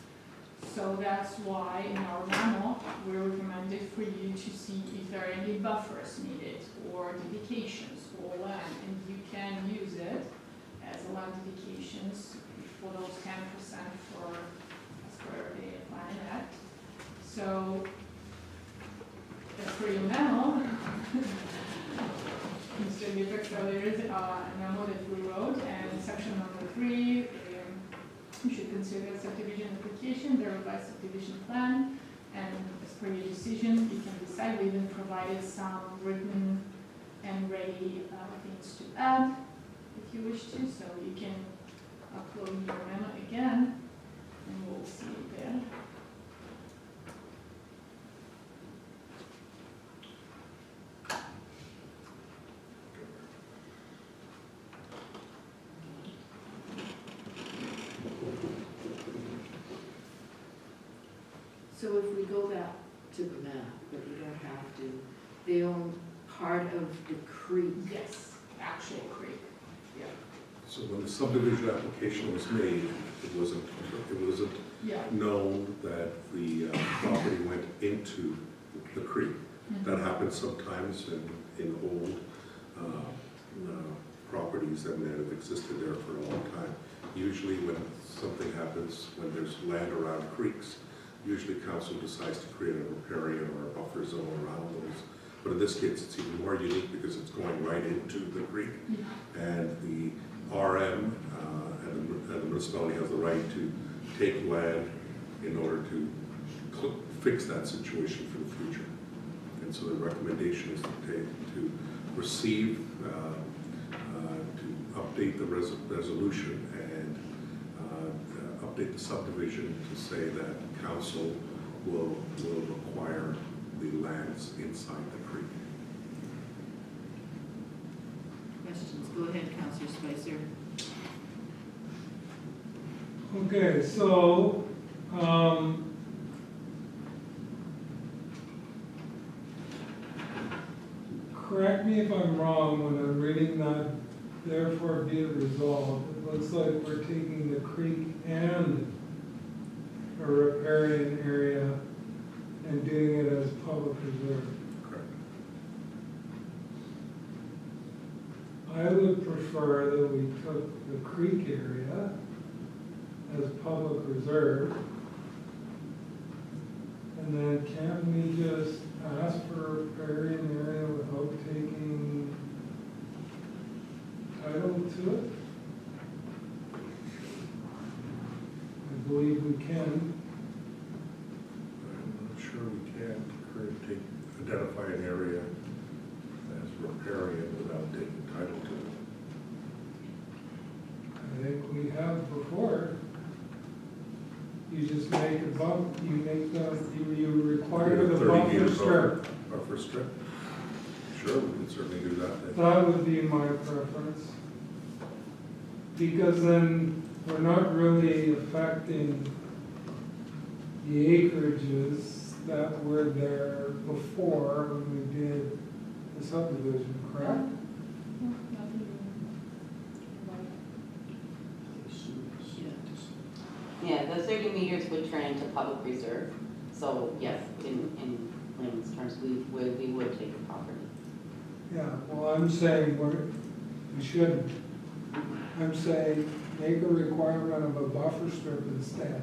So that's why in our memo, we recommended for you to see if there are any buffers needed or dedications or land, and you can use it as a land dedications for those 10% for as per the Planning Act. So as per your memo, Mr. Gilbert, so there is a memo that we wrote, and section number 3, you should consider subdivision application, the revised subdivision plan, And as per your decision, you can decide. We even provided some written and ready things to add if you wish to. So you can upload your memo again and we'll see it there. So if we go back to the map, but we don't have to, they own part of the creek. Yes, actual creek. So when the subdivision application was made, it wasn't Yeah. known that the property went into the creek. That happens sometimes in old properties that have existed there for a long time. Usually when something happens, when there's land around creeks, usually council decides to create a riparian or a buffer zone around those. But in this case, it's even more unique because it's going right into the creek. And the RM and the municipality has the right to take land in order to fix that situation for the future. And so the recommendation is to receive, to update the resolution and update the subdivision to say that council will acquire the lands inside the creek. Questions? Go ahead, Councillor Spicer. Okay, so, correct me if I'm wrong when I'm reading that, therefore be it resolved. It looks like we're taking the creek and a riparian area and doing it as public reserve. Correct. I would prefer that we took the creek area as public reserve. And then can't we just ask for a riparian area without taking title to it? I believe we can. I'm not sure we can identify an area as riparian without taking title to it. I think we have before. You just make a bump, you require the 30 buffer meter strip. Buffer strip? Sure, we can certainly do that. That would be my preference. Because then we're not really affecting the acreages that were there before when we did the subdivision, correct? Yeah, the 30 meters would turn into public reserve. So yes, in layman's terms, we would take the property. Yeah, well, I'm saying we shouldn't. I'm saying make a requirement of a buffer strip instead.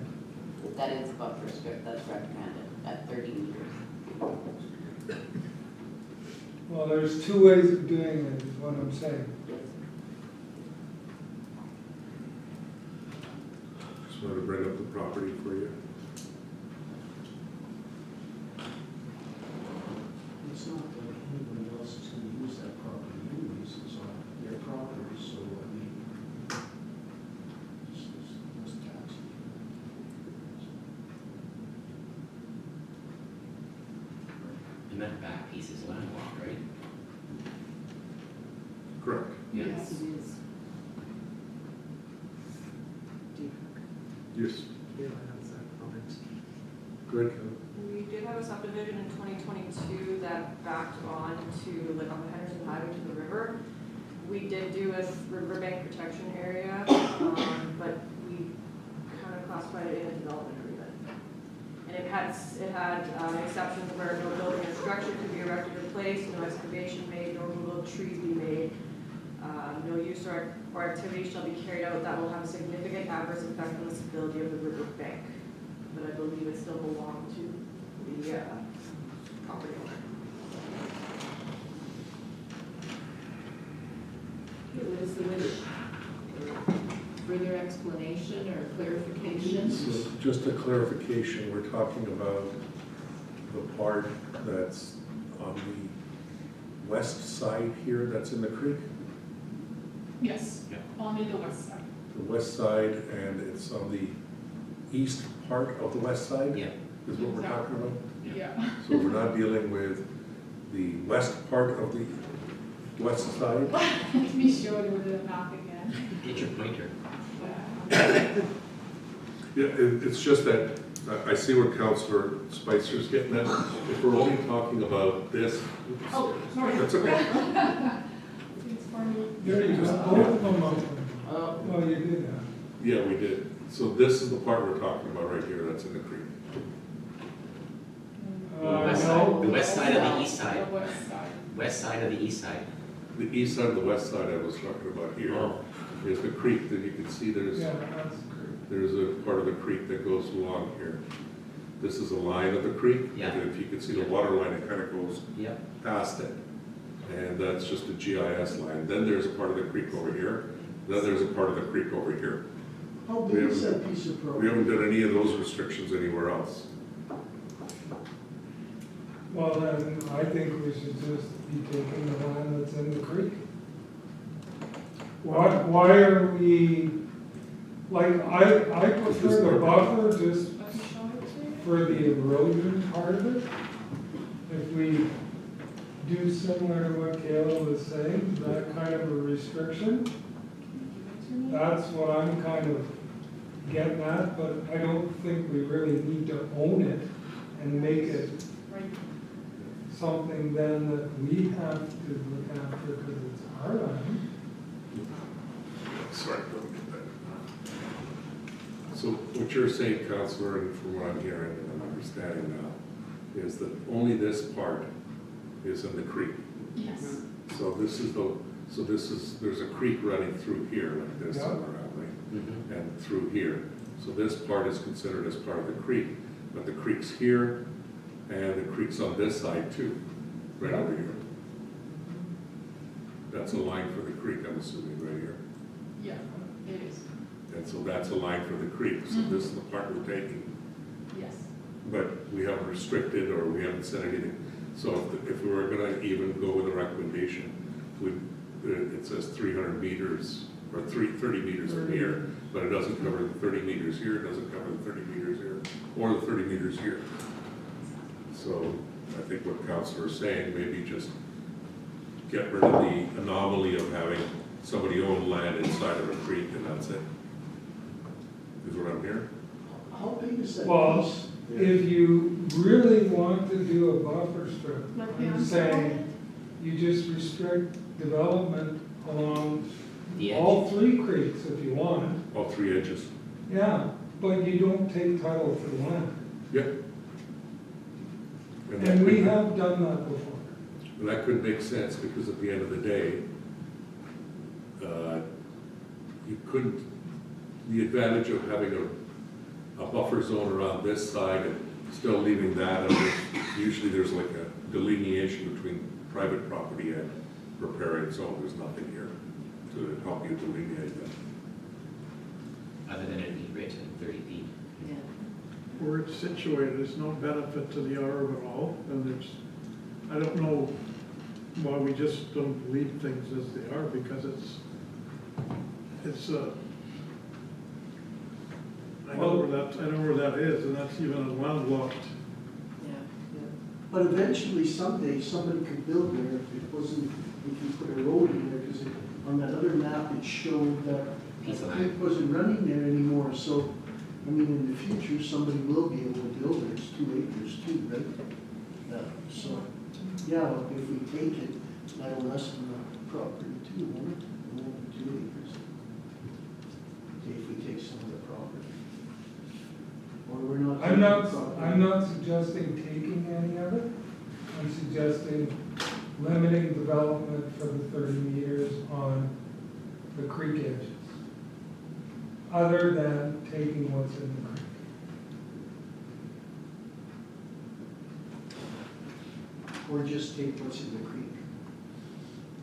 That is buffer strip, that's recommended at 30 meters. Well, there's two ways of doing it, is what I'm saying. Just wanted to bring up the property for you. It's not that anybody else is gonna use that property anyways, it's on their property, so I mean, it's less tax. And that back piece is landlocked, right? Correct. Yes, it is. Yes. Good. We did have a subdivision in 2022 that backed on to, like on the Henderson Highway to the river. We did do a riverbank protection area, but we kind of classified it in a development agreement. And it had exceptions where no building or structure could be erected or placed, no excavation made, no removal of trees be made. No use or activity shall be carried out that will have a significant adverse effect on the stability of the riverbank. But I believe it still belonged to the property owner. Okay, what is the wish? Further explanation or clarification? So just a clarification, we're talking about the part that's on the west side here that's in the creek? Yes, Yeah. only the west side. The west side, and it's on the east part of the west side? Yeah. Is what we're talking about? Yeah. So we're not dealing with the west part of the west side? Let me show you the map again. Get your pointer. Yeah, it's just that, I see what Councillor Spicer's getting at. If we're only talking about this. Oh, sorry. That's okay. It's for me. There you go, both of them open. Well, you did that. Yeah, we did. So this is the part we're talking about right here, that's in the creek. West No. side, the west side of the east The side, west side. west side of the east side. The east side and the west side I was talking about here. Oh. There's the creek that you can see there's, Yeah, that's great. there's a part of the creek that goes along here. This is a line of the creek. Yeah. And if you can see the water line, it kind of goes Yep. past it. And that's just a GIS line. Then there's a part of the creek over here. Then there's a part of the creek over here. How big is that piece of We property? haven't done any of those restrictions anywhere else. Well, then, I think we should just be taking the land that's in the creek. Why are we, like, I prefer the buffer just Let me show it to you. for the erosion part of it. If we do similar to what Caleb was saying, that kind of a restriction, Can you give it to me? that's what I'm kind of getting at, but I don't think we really need to own it and make it Right. something then that we have to look after because it's our land. Sorry, don't get that. So what you're saying, Councillor, and from what I'm hearing and I'm understanding now, is that only this part is in the creek. Yes. So this is, there's a creek running through here like this, Yeah. apparently, Mhm. and through here. So this part is considered as part of the creek, but the creek's here, and the creek's on this side too, right Yeah. over here. That's a line for the creek, I'm assuming, right here. Yeah, it is. And so that's a line for the creek, so this is the part we're taking. Yes. But we haven't restricted, or we haven't said anything. So if we were gonna even go with a recommendation, it says 300 meters, or 30 meters from here, but it doesn't cover the 30 meters here, it doesn't cover the 30 meters here, or the 30 meters here. So I think what Councilor is saying, maybe just get rid of the anomaly of having somebody own land inside of a creek, and that's it. Is what I'm hearing? How big is that Well, piece? if you really want to do a buffer strip, Like the I'm outside. saying you just restrict development along The edge. all three creeks if you want. All three edges. Yeah, but you don't take title to the land. Yep. that And we could- have done that before. And that could make sense, because at the end of the day, you couldn't, the advantage of having a buffer zone around this side and still leaving that, and usually there's like a delineation between private property and riparian zone, there's nothing here to help you delineate that. Other than it being written 30 feet. Yeah. Where it's situated, there's no benefit to the RM at all, and there's, I don't know why we just don't leave things as they are, because I know where that is, and that's even a landlocked. Yeah. But eventually someday, somebody could build there if it wasn't, if you put a road in there, because on that other map, it showed that Piece of the land. creek wasn't running there anymore, so, I mean, in the future, somebody will be able to build there, it's 2 acres too, right? So, yeah, if we take it, that'll lessen the property too, won't it? It won't be 2 acres. If we take some of the property. Or we're not. I'm not, taking property. I'm not suggesting taking any of it. I'm suggesting limiting development for the 30 meters on the creek edges. Other than taking what's in the creek. Or just take what's in the creek.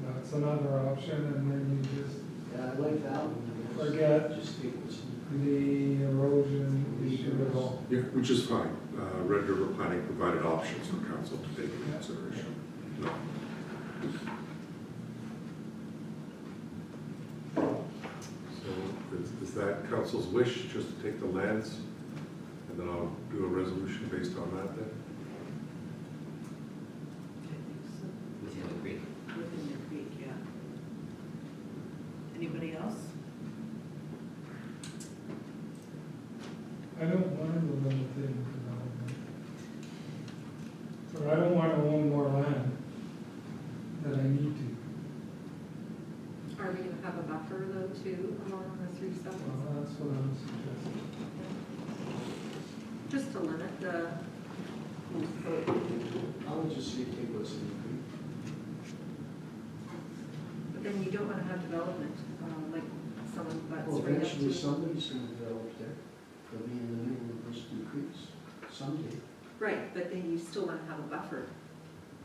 That's another option, and then you just Yeah, I like that one. Forget. Just take what's in the erosion issue at all. Yeah, which is fine. Red River Planning provided options for council to take into consideration. No. So is that council's wish, just to take the lands? And then I'll do a resolution based on that then? I think so. Within the creek. Within the creek, yeah. Anybody else? I don't mind the limited development. Or I don't want to own more land than I need to. Are we gonna have a buffer though too along the 3 7? Well, that's what I'm suggesting. Just to limit the, I would just say take what's in the creek. but then you don't wanna have development, like someone butts Well, right up eventually to. somebody's gonna develop there. They'll be in the middle of those two creeks someday. Right, but then you still wanna have a buffer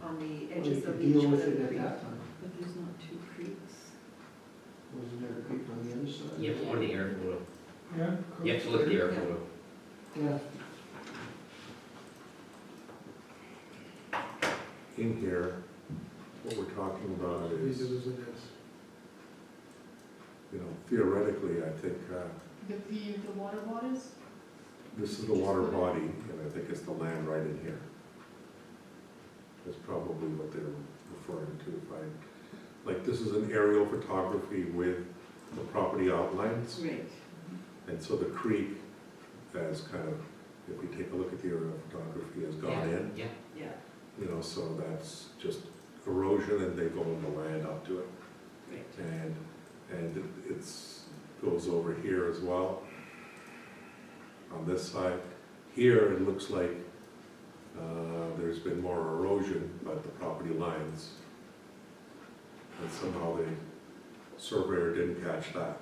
on the Well, you edges could of each deal one with of it the at creeks. that time. But there's not 2 creeks. Wasn't there a creek on the other side? You have to go to the air photo. Yeah? You have to look at the air Yeah. photo. Yeah. In here, what we're talking about Leave is, it as it is. you know, theoretically, I think The water bodies? this is the water body, and I think it's the land right in here. That's probably what they're referring to. If I, like, this is an aerial photography with the property outlines. Right. And so the creek has kind of, if you take a look at the aerial photography, has gone in, Yeah, Yeah. you know, so that's just erosion and they go in the land up to it. Right. And it's, goes over here as well. On this side. Here, it looks like there's been more erosion, but the property lines. And somehow the surveyor didn't catch that.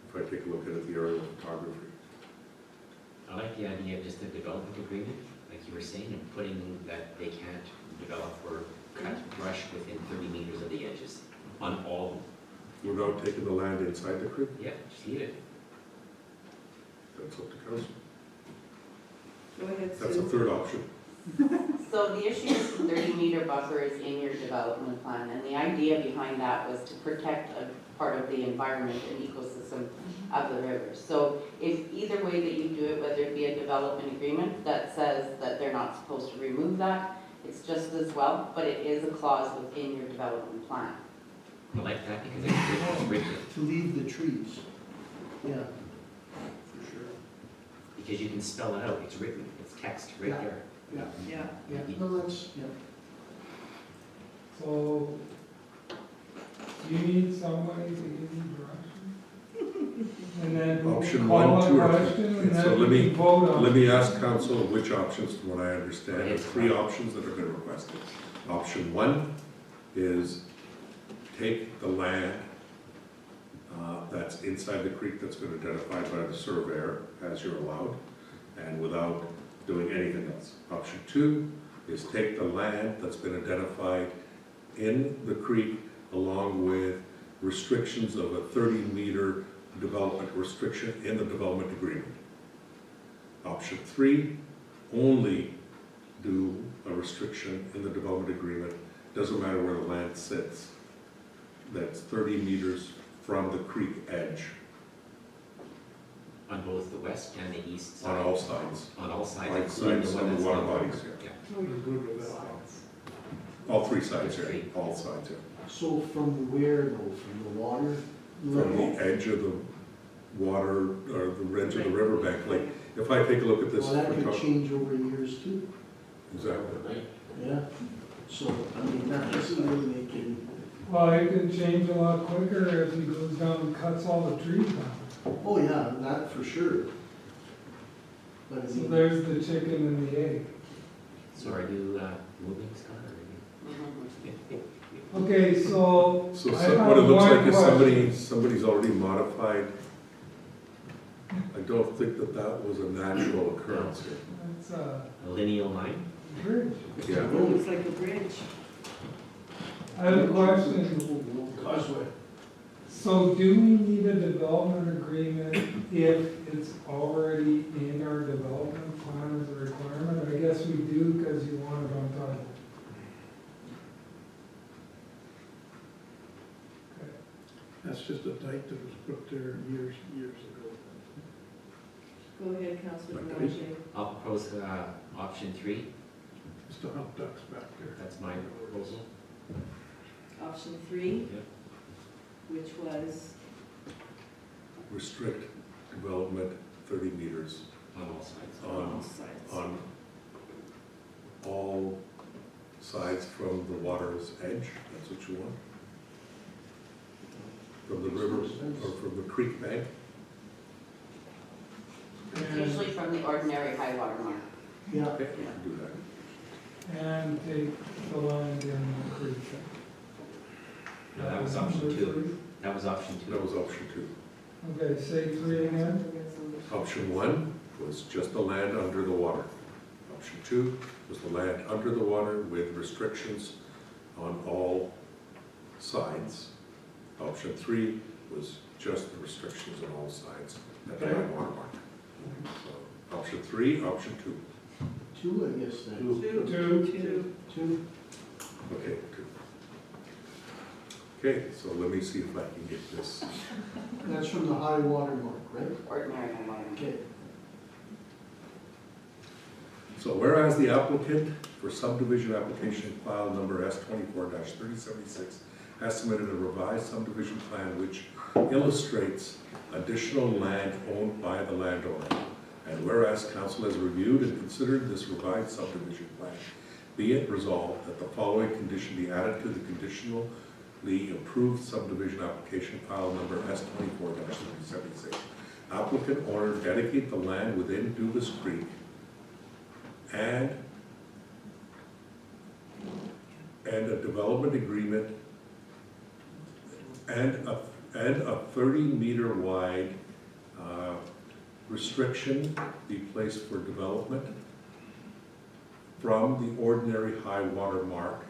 If I take a look at the aerial photography. I like the idea of just a development agreement, like you were saying, and putting that they can't develop or cut brush within 30 meters of the edges on all of them. Without taking the land inside the creek, Yeah, just leave it. that's up to council. Go ahead, That's a Sue. third option. So the issue is the 30-meter buffer is in your development plan, and the idea behind that was to protect a part of the environment and ecosystem of the river. So if either way that you do it, whether it be a development agreement that says that they're not supposed to remove that, it's just as well, but it is a clause within your development plan. I like that because it's written, To leave the trees. Yeah. For sure. because you can spell it out, it's written, it's text right Yeah. there. Yeah. Yeah. Yeah, no, that's, yeah. So, you need somebody to give you direction? And then Option call one, a 2, or 3. question, and And so then let we me- can vote on Let it. me ask council which options, from what I understand, there are Right. 3 options that have been requested. Option 1 is take the land that's inside the creek that's been identified by the surveyor as you're allowed, and without doing anything else. Option 2 is take the land that's been identified in the creek along with restrictions of a 30-meter development restriction in the development agreement. Option 3, only do a restriction in the development agreement, doesn't matter where the land sits, that's 30 meters from the creek edge On both the west and the east side. on all sides. On all sides, Right including the sides one of the that's water not- bodies, yeah. Yeah. We're good with that. All 3 sides, There's yeah, 3. all sides, yeah. So from where though? From the water From level? the edge of the water, or the edge of the riverbank, like, if I take a look at this. Well, that could photo- change over years too. Exactly. Yeah. So, I mean, that doesn't really make any, Well, it can change a lot quicker if he goes down and cuts all the trees down. oh yeah, that for sure. But I So mean, there's the chicken and the egg. So are you moving, Scott, or are you? Okay, so So I what it have looks one like is question. somebody's already modified. I don't think that that was a natural occurrence here. It's A lineal line? bridge. Yeah. It looks like a bridge. I have a question. causeway. So do we need a development agreement if it's already in our development plan as a requirement? I guess we do because you want it on title. That's just a dike that was put there years ago. Go ahead, Councilor Boulanger. I'll propose, option 3. Just the hump ducks back there. That's my proposal. Option 3, Yep. which was, Restrict development 30 meters On all sides. on all on, sides. on all sides from the water's edge, that's what you want? From the river, or from the creek bank? It's usually from the ordinary high water mark. Yeah, Okay, we can do that. And take the land in the creek. No, that was option 2. That was option 2. That was option 2. Okay, say 3 again. Option 1 was just the land under the water. Option 2 was the land under the water with restrictions on all sides. Option 3 was just the restrictions on all sides at the high water mark. So, option 3, option 2. 2, I guess then. Two. 2. Okay, 2. Okay, so let me see if I can get this. That's from the high water mark, right? Ordinary high water. Okay. So whereas the applicant for subdivision application file number S24-3076 has submitted a revised subdivision plan which illustrates additional land owned by the landowner. And whereas council has reviewed and considered this revised subdivision plan, be it resolved that the following condition be added to the conditionally approved subdivision application file number S24-3076. Applicant owner dedicate the land within Dubus Creek and a development agreement and a 30-meter wide restriction be placed for development from the ordinary high water mark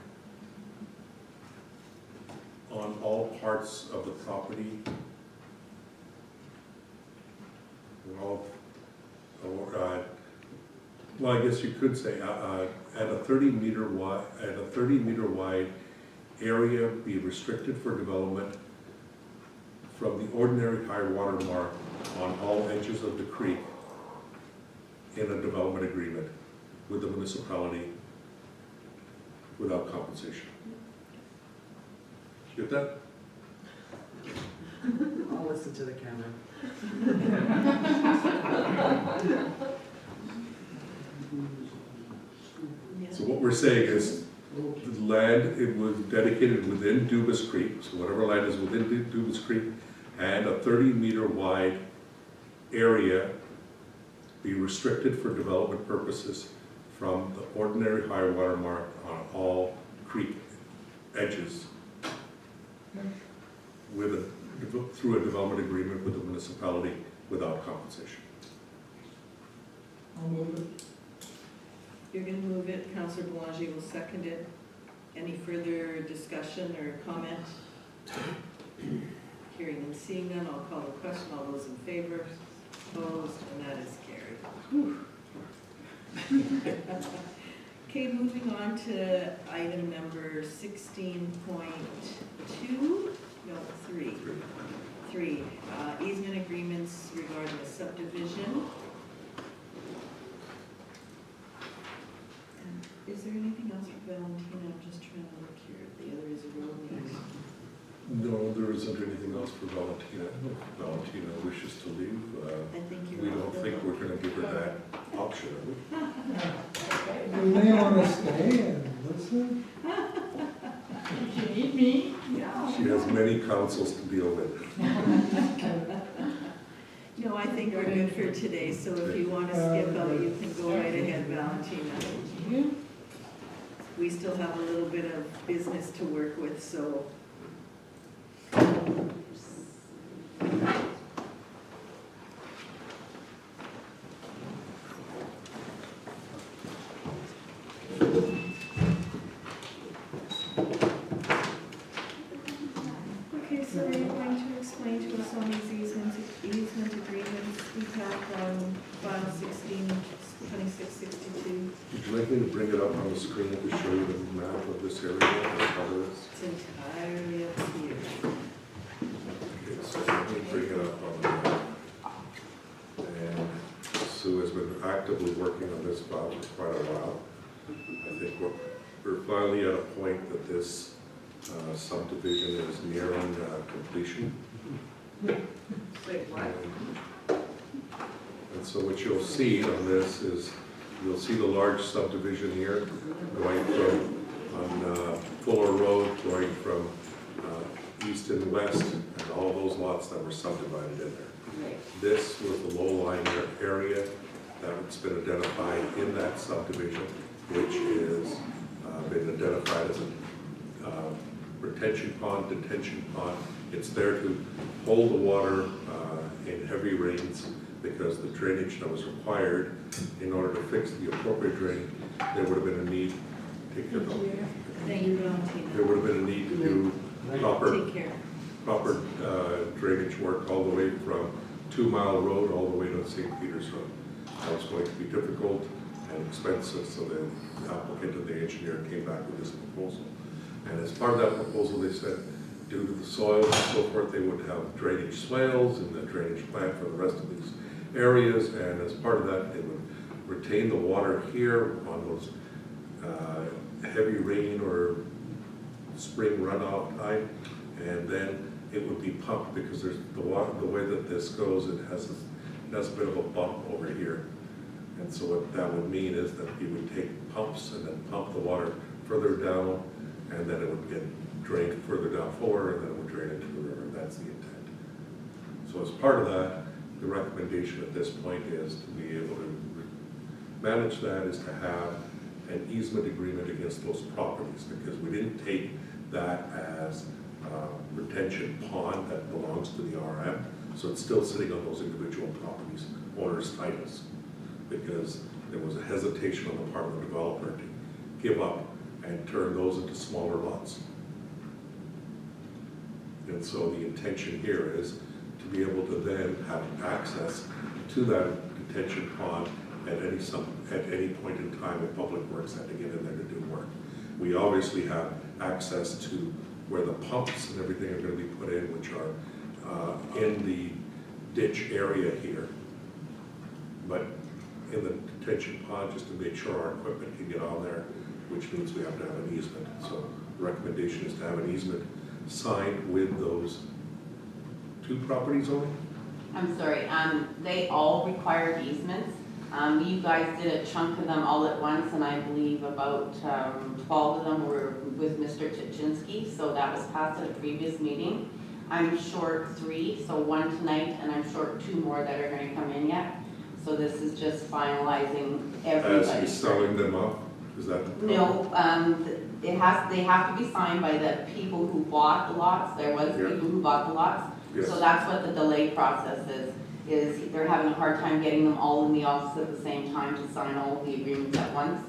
on all parts of the property, well, I guess you could say at a 30-meter wide area be restricted for development from the ordinary high water mark on all edges of the creek in a development agreement with the municipality without compensation. Get that? I'll listen to the camera. So what we're saying is, the land, it was dedicated within Dubus Creek, so whatever land is within Dubus Creek, and a 30-meter wide area be restricted for development purposes from the ordinary high water mark on all creek edges with through a development agreement with the municipality without compensation. I'll move it. You're gonna move it, Councilor Boulanger will second it. Any further discussion or comment? Hearing and seeing none, I'll call the question. All those in favor? Opposed? And that is carried. Okay, moving on to item number 16.2, no, 3. 3, easement agreements regarding a subdivision. And is there anything else for Valentina? I'm just trying to look here. The other is a road name. No, there isn't anything else for Valentina. If Valentina wishes to leave, I think you're. we don't think we're going to give her that option, are we? Do they want to stay and listen? If you need me, yeah. She has many councils to deal with. No, I think we're good for today, so if you want to skip out, you can go right ahead, Valentina. We still have a little bit of business to work with, so. Okay, so we you going to explain to us on these easement agreements we have on file 162662? Would you like me to bring it up on the screen to show you the map of this area? Or how it is? It's entirely up here. Okay, so let me bring it up on the map. And Sue has been actively working on this file for quite a while. I think we're finally at a point that this subdivision is nearing completion. Wait, what? And so what you'll see on this is, you'll see the large subdivision here, going from, on Fuller Road, going from east and west, and all those lots that were subdivided in there. This was the low-lying area that's been identified in that subdivision, which is been identified as a retention pond, detention pond. It's there to hold the water in heavy rains, because the drainage that was required in order to fix the appropriate drainage, there would have been a need, take care of Thank you, Valentina. there would have been a need to do proper Take care. drainage work all the way from 2 Mile Road all the way to St. Peter's Road. That was going to be difficult and expensive, so the applicant and the engineer came back with this proposal. And as part of that proposal, they said, due to the soils and so forth, they would have drainage swales and the drainage plan for the rest of these areas, and as part of that, they would retain the water here on those heavy rain or spring runoff time, and then it would be pumped, because there's the water, the way that this goes, it has a bit of a bump over here. And so what that would mean is that you would take pumps and then pump the water further down, and then it would get drained further down Fuller, and then it would drain into the river. That's the intent. So as part of that, the recommendation at this point is to be able to manage that, is to have an easement agreement against those properties, because we didn't take that as retention pond that belongs to the RM. So it's still sitting on those individual properties, owners' titles, because there was a hesitation on the part of the developer to give up and turn those into smaller lots. And so the intention here is to be able to then have access to that detention pond at any point in time if Public Works had to get in there to do work. We obviously have access to where the pumps and everything are going to be put in, which are in the ditch area here. But in the detention pond, just to make sure our equipment can get on there, which means we have to have an easement. So the recommendation is to have an easement signed with those 2 properties only? I'm sorry, they all required easements. You guys did a chunk of them all at once, and I believe about 12 of them were with Mr. Tuchinski, so that was passed at a previous meeting. I'm short 3, so 1 tonight, and I'm short 2 more that are going to come in yet. So this is just finalizing everybody. As he's selling them off? Is that the problem? No, they have to be signed by the people who bought the lots. There was Yeah. people who bought the lots. Yes. So that's what the delay process is they're having a hard time getting them all in the office at the same time to sign all of the agreements at once.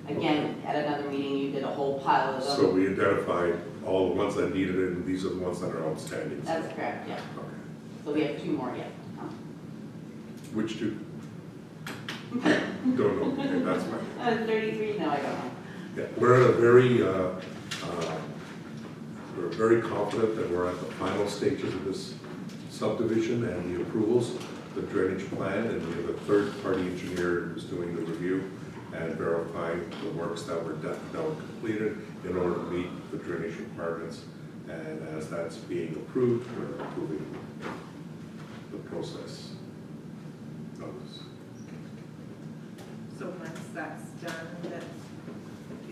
Again, at another meeting, you did a whole pile of them. So we identified all the ones that needed it, and these are the ones that are outstanding. That's correct, yeah. Okay. So we have 2 more yet. Which 2? Don't know. Okay, that's fine. 33? No, I don't know. Yeah, we're at a we're very confident that we're at the final stages of this subdivision and the approvals, the drainage plan, and we have a third-party engineer who's doing the review and verifying the works that were completed in order to meet the drainage requirements. And as that's being approved, we're approving the process of this. So once that's done, that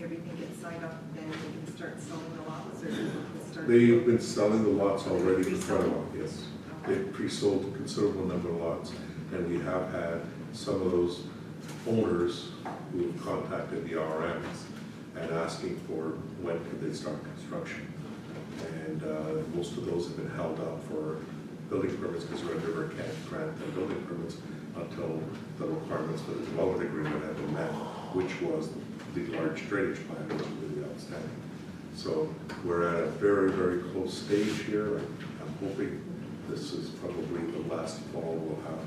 everything gets signed up, then we can start selling the lots, or we'll start? They've been selling the lots already in front of them, yes. Okay. They've pre-sold a considerable number of lots, and we have had some of those owners who have contacted the RMs and asking for when could they start construction. And most of those have been held up for building permits, because Red River can't grant them building permits until the requirements for the development agreement have been met, which was the large drainage plan, which is really outstanding. So we're at a very, very close stage here. I'm hoping this is probably the last fall we'll have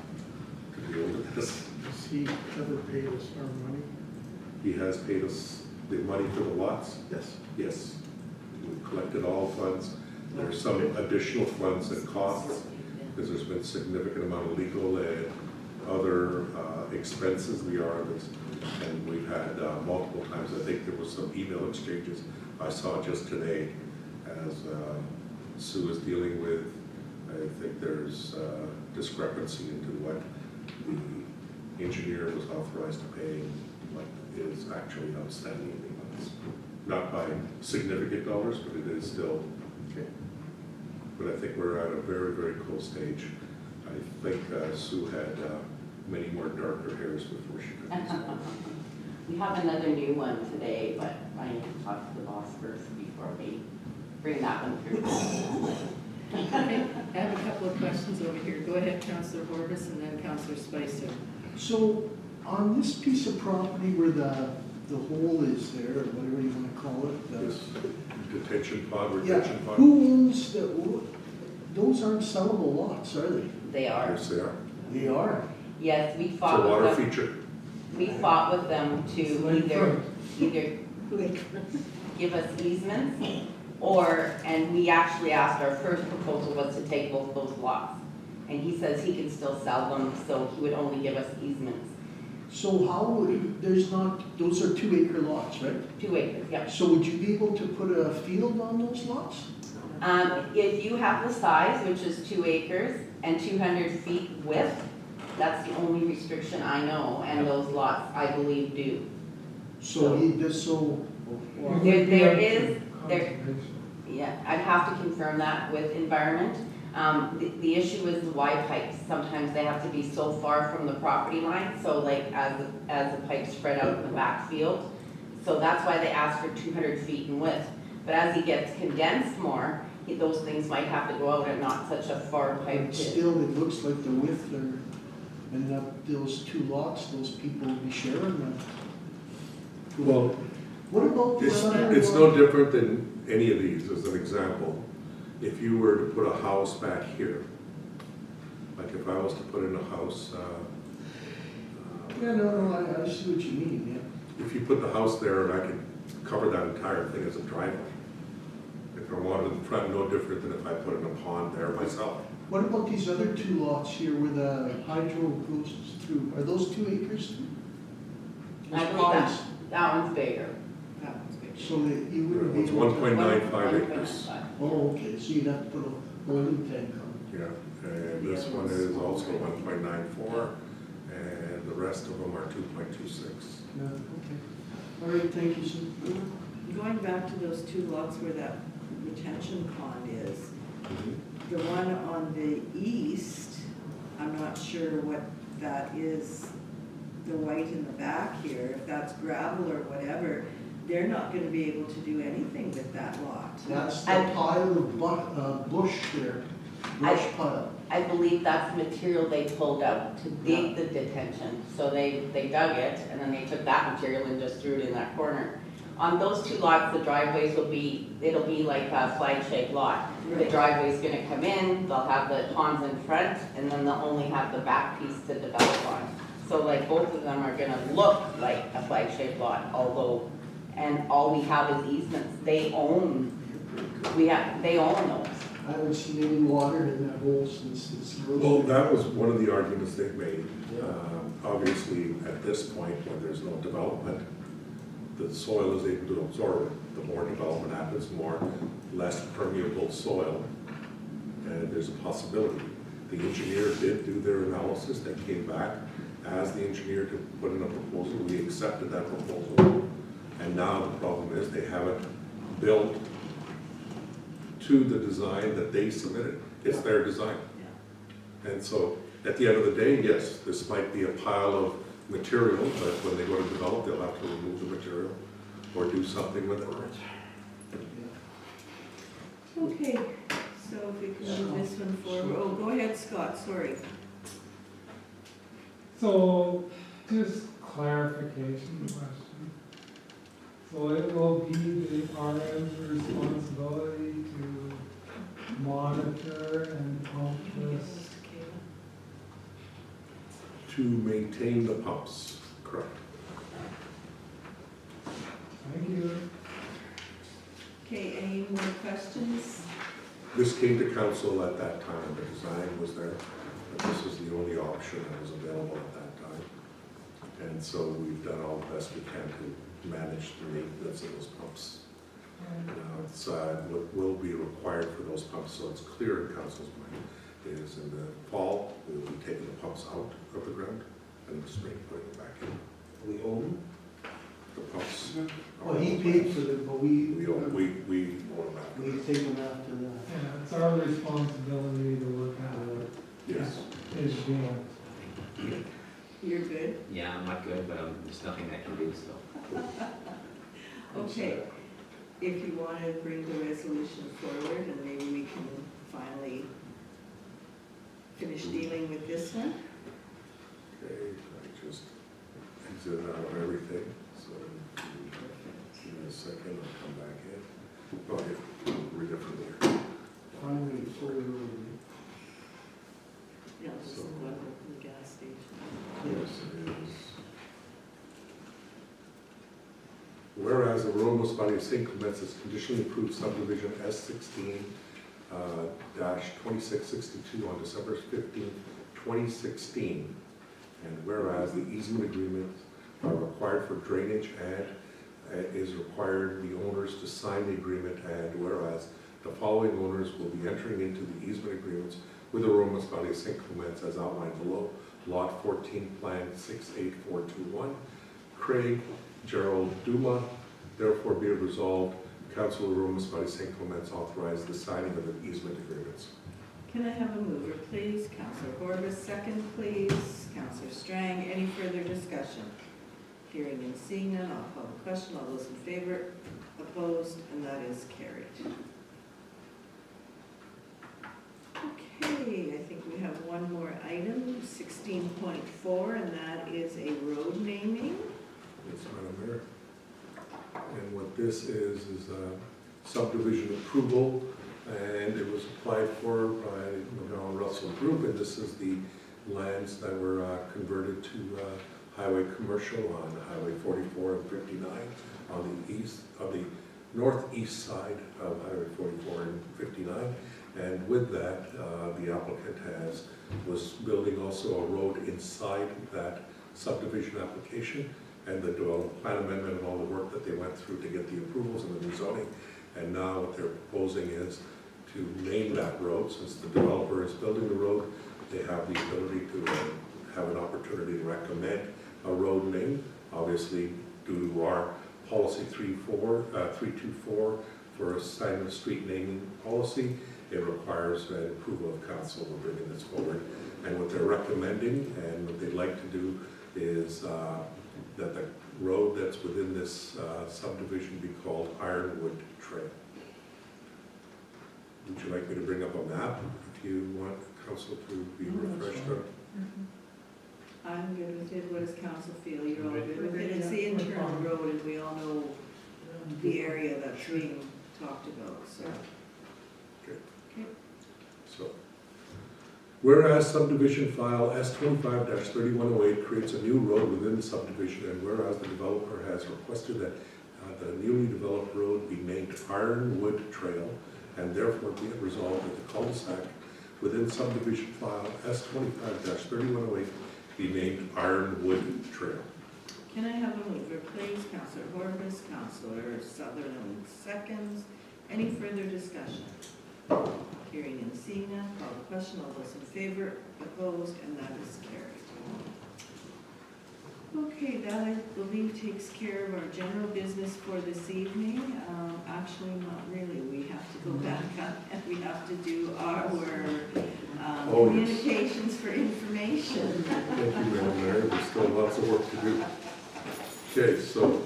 to deal with this. Has he ever paid us our money? He has paid us the money for the lots? Yes. Yes. We've collected all funds. There's some additional funds and costs, because there's been significant amount of legal and other expenses we are on this. And we've had multiple times, I think there was some email exchanges I saw just today as Sue is dealing with. I think there's discrepancy into what the engineer was authorized to pay, what is actually outstanding. Not by significant dollars, but it is still. Okay. But I think we're at a very, very close stage. I think Sue had many more darker hairs before she could. We have another new one today, but I need to talk to the boss first before we bring that one through. Okay, I have a couple of questions over here. Go ahead, Councillor Horbus, and then Councillor Spicer. So on this piece of property where the hole is there, or whatever you want to call it. This detention pond, Yeah, retention pond? who owns those aren't sellable lots, are they? They are. Yes, they are. They are. Yes, we It's a fought water with them. feature. We fought with them to either give us easements and we actually asked, our first proposal was to take both those lots. And he says he can still sell them, so he would only give us easements. So how would, there's not, those are 2 acre lots, right? 2 acres, yep. So would you be able to put a field on those lots? If you have the size, which is 2 acres and 200 feet width, that's the only restriction I know, and those lots, I believe, do. So he does, so, Yeah, I'd have to confirm that with environment. The issue is the wide pipes. Sometimes they have to be so far from the property line, so like as the pipes spread out in the backfield. So that's why they ask for 200 feet in width. But as he gets condensed more, those things might have to go out and not such a far pipe. but still, it looks like the width there, and those 2 lots, those people will be sharing them. Well, What about this other it's one? no different than any of these. As an example, if you were to put a house back here, like if I was to put in a house, Yeah, no, I see what you mean, yeah. if you put the house there and I could cover that entire thing as a driveway. If I wanted in front, no different than if I put in a pond there myself. What about these other 2 lots here where the hydro goes through? Are those 2 acres too? I Those believe ponds? that one's bigger. That one's big. So that you wouldn't be It's able to... 1.95 acres. 1.95. Oh, okay, so you'd have to put a holding tank on. Yeah, and this one is also 1.94, and the rest of them are 2.26. Yeah, okay. All right, thank you, Sue. Going back to those 2 lots where that retention pond is, the one on the east, I'm not sure what that is, the white in the back here, if that's gravel or whatever, they're not gonna be able to do anything with that lot. That's the pile of bush there, brush pile. I believe that's material they pulled out to dig the detention. So they dug it, and then they took that material and just threw it in that corner. On those 2 lots, the driveways it'll be like a flag-shaped lot. The driveway's gonna come in, they'll have the ponds in front, and then they'll only have the back piece to develop on. So like both of them are gonna look like a flag-shaped lot, although, and all we have is easements. They own those. I haven't seen any water in that hole since it's... Well, that was one of the arguments they've made. Obviously, at this point, when there's no development, the soil is able to absorb it. The more development happens, less permeable soil, and there's a possibility. The engineer did do their analysis, that came back, asked the engineer to put in a proposal, we accepted that proposal. And now the problem is they haven't built to the design that they submitted. It's their design. And so, at the end of the day, yes, this might be a pile of material, but when they go to develop, they'll have to remove the material or do something with it. Okay, so if we can move this one forward, oh, go ahead, Scott, sorry. So, just clarification question. So it will be the RM's responsibility to monitor and pump this? To maintain the pumps, correct. Thank you. Okay, any more questions? This came to council at that time, the design was there, but this was the only option that was available at that time. And so we've done all the best we can to manage the maintenance of those pumps. Now, it's, what will be required for those pumps, so it's clear in council's mind, is in the fall, we will be taking the pumps out of the ground and in the spring putting it back in. We own The pumps. Well, he paid for them, but we own them back. we take them after that. Yeah, it's our responsibility to look at Yes. his deal. You're good? Yeah, I'm not good, but there's nothing I can do, so. Okay, if you want to bring the resolution forward, and maybe we can finally finish dealing with this one. Okay, I just exited out of everything, so give me a second, I'll come back in. Okay, read it from there. Finally, fully loaded. Yeah, this is the one with the gas station. Yes, it is. Whereas the Rural Municipality of St. Clements has conditionally approved subdivision S16 2662 on December 15, 2016. And whereas the easement agreements are required for drainage and is required the owners to sign the agreement, and whereas the following owners will be entering into the easement agreements with the Rural Municipality of St. Clements as outlined below. Lot 14, Plan 68421, Craig Gerald Duma. Therefore be it resolved, Council of the Rural Municipality of St. Clements authorize the signing of the easement agreements. Can I have a mover, please? Councillor Horbus, second, please. Councillor Strang, any further discussion? Hearing and seeing none, I'll call the question. All those in favor, opposed, and that is carried. Okay, I think we have one more item, 16.4, and that is a road naming. Yes, Madam Mayor. And what this is subdivision approval, and it was applied for by McGowan Russell Group, and this is the lands that were converted to highway commercial on Highway 44 and 59 on the east, of the northeast side of Highway 44 and 59. And with that, the applicant was building also a road inside that subdivision application, and the development plan amendment and all the work that they went through to get the approvals and the rezoning. And now what they're proposing is to name that road. Since the developer is building the road, they have the ability to have an opportunity to recommend a road name. Obviously, due to our policy 324 for assignment of street naming policy, it requires an approval of council of bringing this forward. And what they're recommending and what they'd like to do is that the road that's within this subdivision be called Ironwood Trail. Would you like me to bring up a map if you want council to be refreshed on? I'm good with it. What does council feel? You're all good with it? It's the internal road, and we all know the area that's being talked about, so. So, whereas subdivision file S25-3108 creates a new road within the subdivision, and whereas the developer has requested that the newly developed road be named Ironwood Trail, and therefore be it resolved that the cul-de-sac within subdivision file S25-3108 be named Ironwood Trail. Can I have a mover, please? Councillor Horbus, Councillor Sutherland seconds. Any further discussion? Hearing and seeing none, call the question. All those in favor, opposed, and that is carried. Okay, that I believe takes care of our general business for this evening. Actually, not really. We have to go back up and we have to do our communications for information. Thank you, Madam Mayor. There's still lots of work to do. Okay, so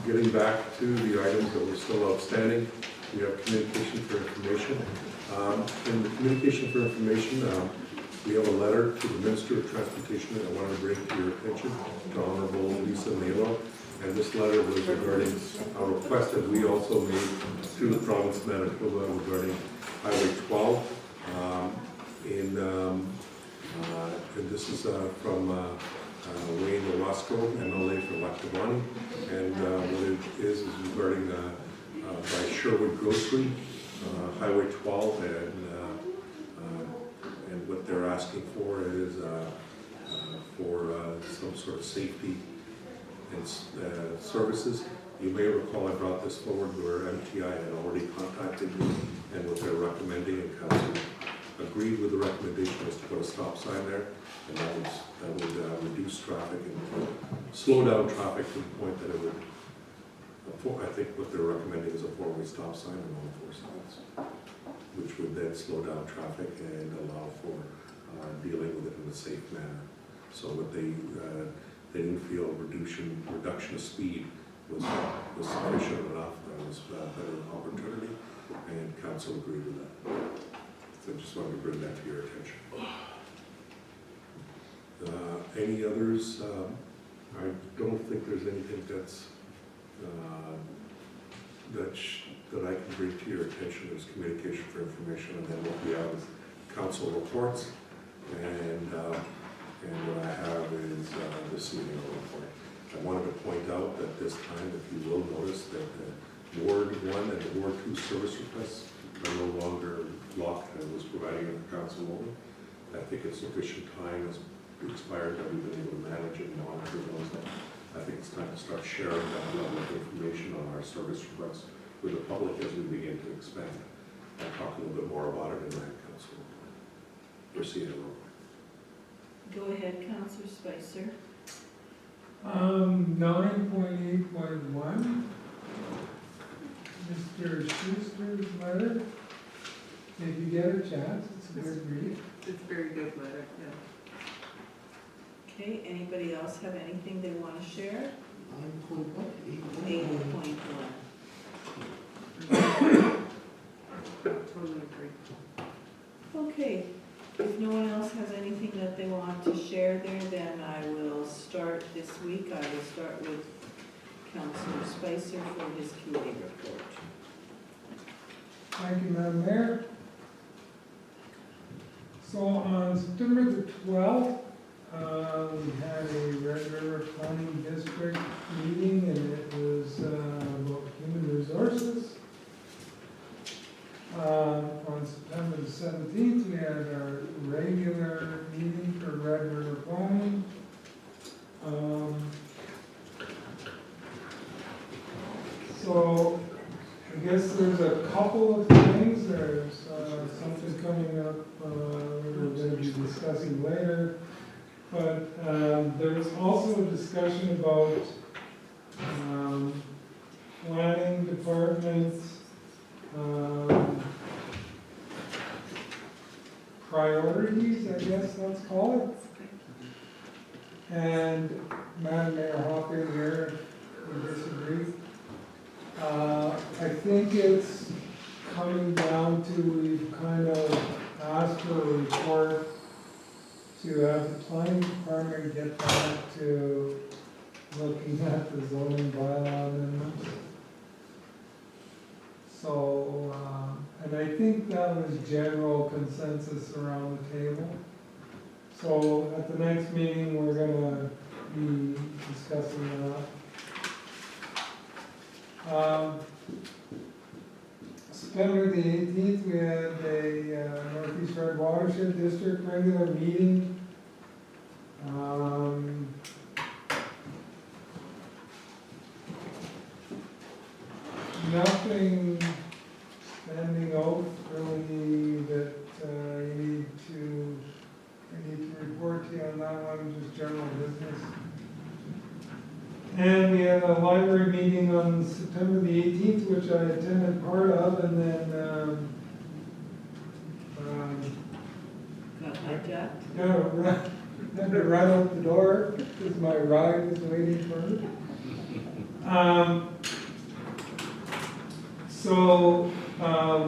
getting back to the items that were still outstanding, we have communication for information. In the communication for information, we have a letter to the Minister of Transportation that I wanted to bring to your attention, to Honorable Lisa Melo. And this letter was regarding a request that we also made to the province of Manitoba regarding Highway 12. And this is from Wayne Orozco, MLA for Lackawanna. And what it is regarding by Sherwood Grocery, Highway 12, and what they're asking for is for some sort of safety and services. You may recall I brought this forward where MTI had already contacted me and what they're recommending, and council agreed with the recommendation was to put a stop sign there, and that would reduce traffic and slow down traffic to the point that it would, I think what they're recommending is a 4-way stop sign on all 4 sides, which would then slow down traffic and allow for dealing with it in a safe manner. So what they didn't feel reduction of speed was sufficient enough. That was a better opportunity, and council agreed with that. So I just wanted to bring that to your attention. Any others? I don't think there's anything that's that I can bring to your attention. There's communication for information, and then what we have is council reports, and what I have is this evening report. I wanted to point out that this time, if you will notice, that the Ward 1 and the Ward 2 service requests are no longer locked and was providing in the council only. I think it's sufficient time has expired that we've been able to manage and monitor those. I think it's time to start sharing that level of information on our service requests with the public as we begin to expand. I'll talk a little bit more about it in that council report. Proceed, Hello. Go ahead, Councillor Spicer. 9.8.1, Mr. Schuster's letter. If you get a chance, it's a good read. It's a very good letter, yeah. Okay, anybody else have anything they want to share? 8.1. 8.1. Totally agree. Okay, if no one else has anything that they want to share there, then I will start this week. I will start with Councillor Spicer for his QA report. Thank you, Madam Mayor. So on September the 12th, we had a Red River Planning District meeting, and it was about human resources. On September the 17th, we had our regular meeting for Red River Planning. So I guess there's a couple of things. There's something coming up we're going to be discussing later. But there was also a discussion about planning departments, priorities, I guess let's call it. And Madam Mayor Hopper here would disagree. I think it's coming down to we've kind of asked for a report to have the planning department get back to looking at the zoning bylaw amendments. So, and I think that was general consensus around the table. So at the next meeting, we're gonna be discussing that. September the 18th, we had a Northeast Red Watershed District regular meeting. Nothing standing out really that you need to report to you on that one, just general business. And we had a library meeting on September the 18th, which I attended part of, and then Got hijacked? had to run out the door because my ride was waiting for me. So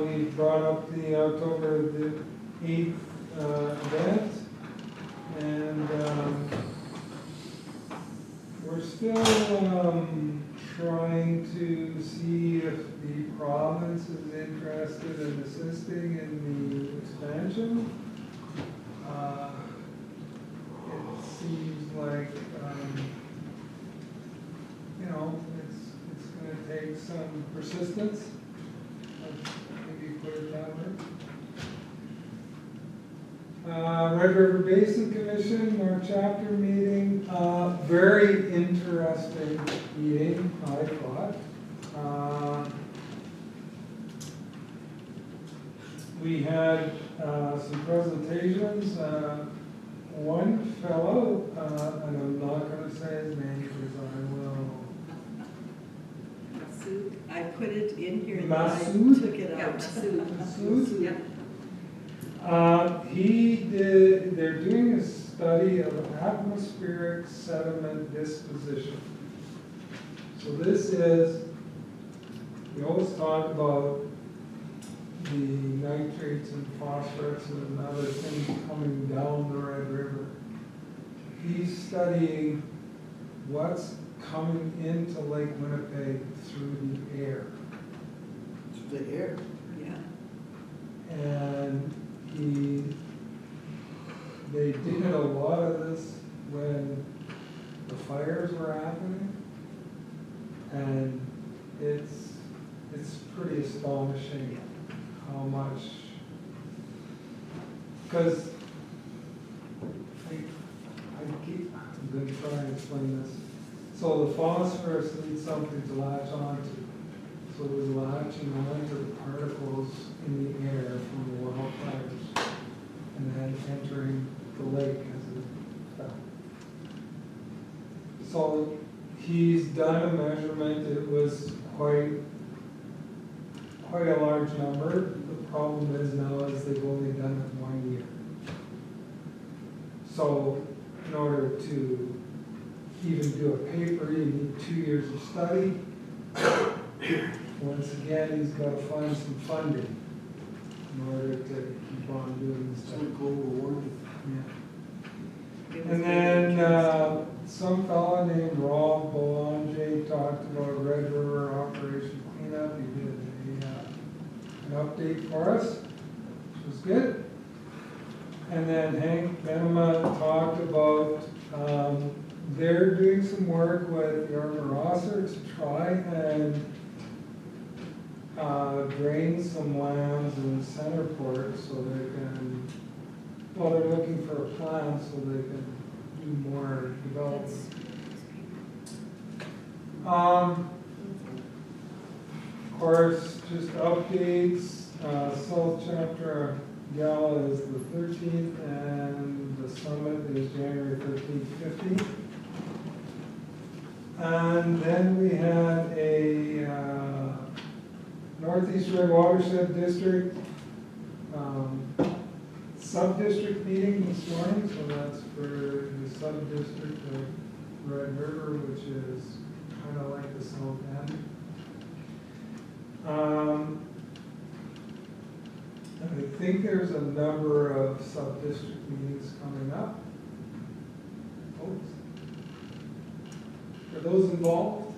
we brought up the October the 8th event, and we're still trying to see if the province is interested in assisting in the expansion. It seems like, you know, it's gonna take some persistence, maybe put it that way. Red River Basin Commission, our chapter meeting, very interesting meeting, I thought. We had some presentations. One fellow, and I'm not going to say his name because I will. Masood, I put it in here and I Masood? took it Yeah, out. Masood? Yeah. They're doing a study of atmospheric sediment disposition. So this is, we always talk about the nitrates and phosphorus and other things coming down the Red River. He's studying what's coming into Lake Winnipeg through the air. The air. Yeah. And they did a lot of this when the fires were happening, and it's pretty astonishing how much, because I'm going to try and explain this. So the phosphorus needs something to latch onto. So it was latching onto the particles in the air from the wildfires and then entering the lake as it fell. So he's done a measurement. It was quite a large number. The problem is now is they've only done it 1 year. So in order to even do a paper, you need 2 years of study. Once again, he's got to find some funding in order to keep on doing this stuff. Global warming. Yeah. And then some fella named Rob Boulanger talked about Red River Operation Cleanup. He did an update for us, which was good. And then Hank Benema talked about they're doing some work with Yarmouth Rosser to try and drain some lands in Centerport so they can, well, they're looking for a plan so they can do more development. Of course, just updates, South Chapter Gala is the 13th and the summit is January 13th, 15th. And then we had a Northeast Red Watershed District sub-district meeting this morning, so that's for the sub-district of Red River, which is kind of like the South End. I think there's a number of sub-district meetings coming up. Folks, for those involved.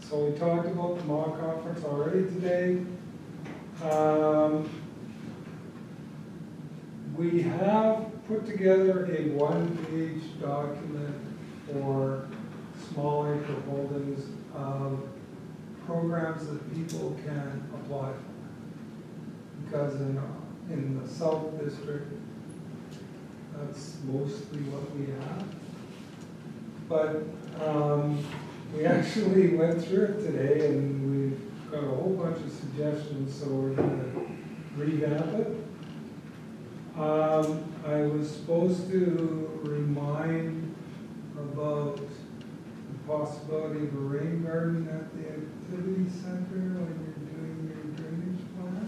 So we talked about the mock conference already today. We have put together a one-page document for small acre holdings of programs that people can apply for. Because in the South District, that's mostly what we have. But we actually went through it today and we've got a whole bunch of suggestions, so we're going to revamp it. I was supposed to remind about the possibility of a rain garden at the activity center when you're doing your drainage plan.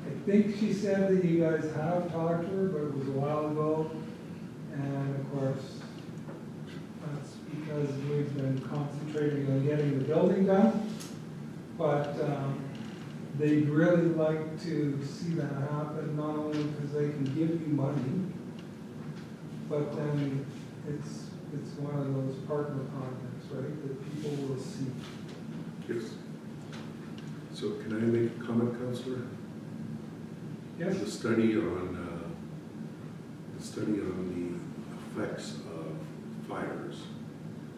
I think she said that you guys have talked to her, but it was a while ago. And of course, that's because we've been concentrating on getting the building done. But they'd really like to see that happen, not only because they can give you money, but then it's one of those partner projects, right, that people will see. Yes. So can I make a comment, Counselor? Yes? The study on the effects of fires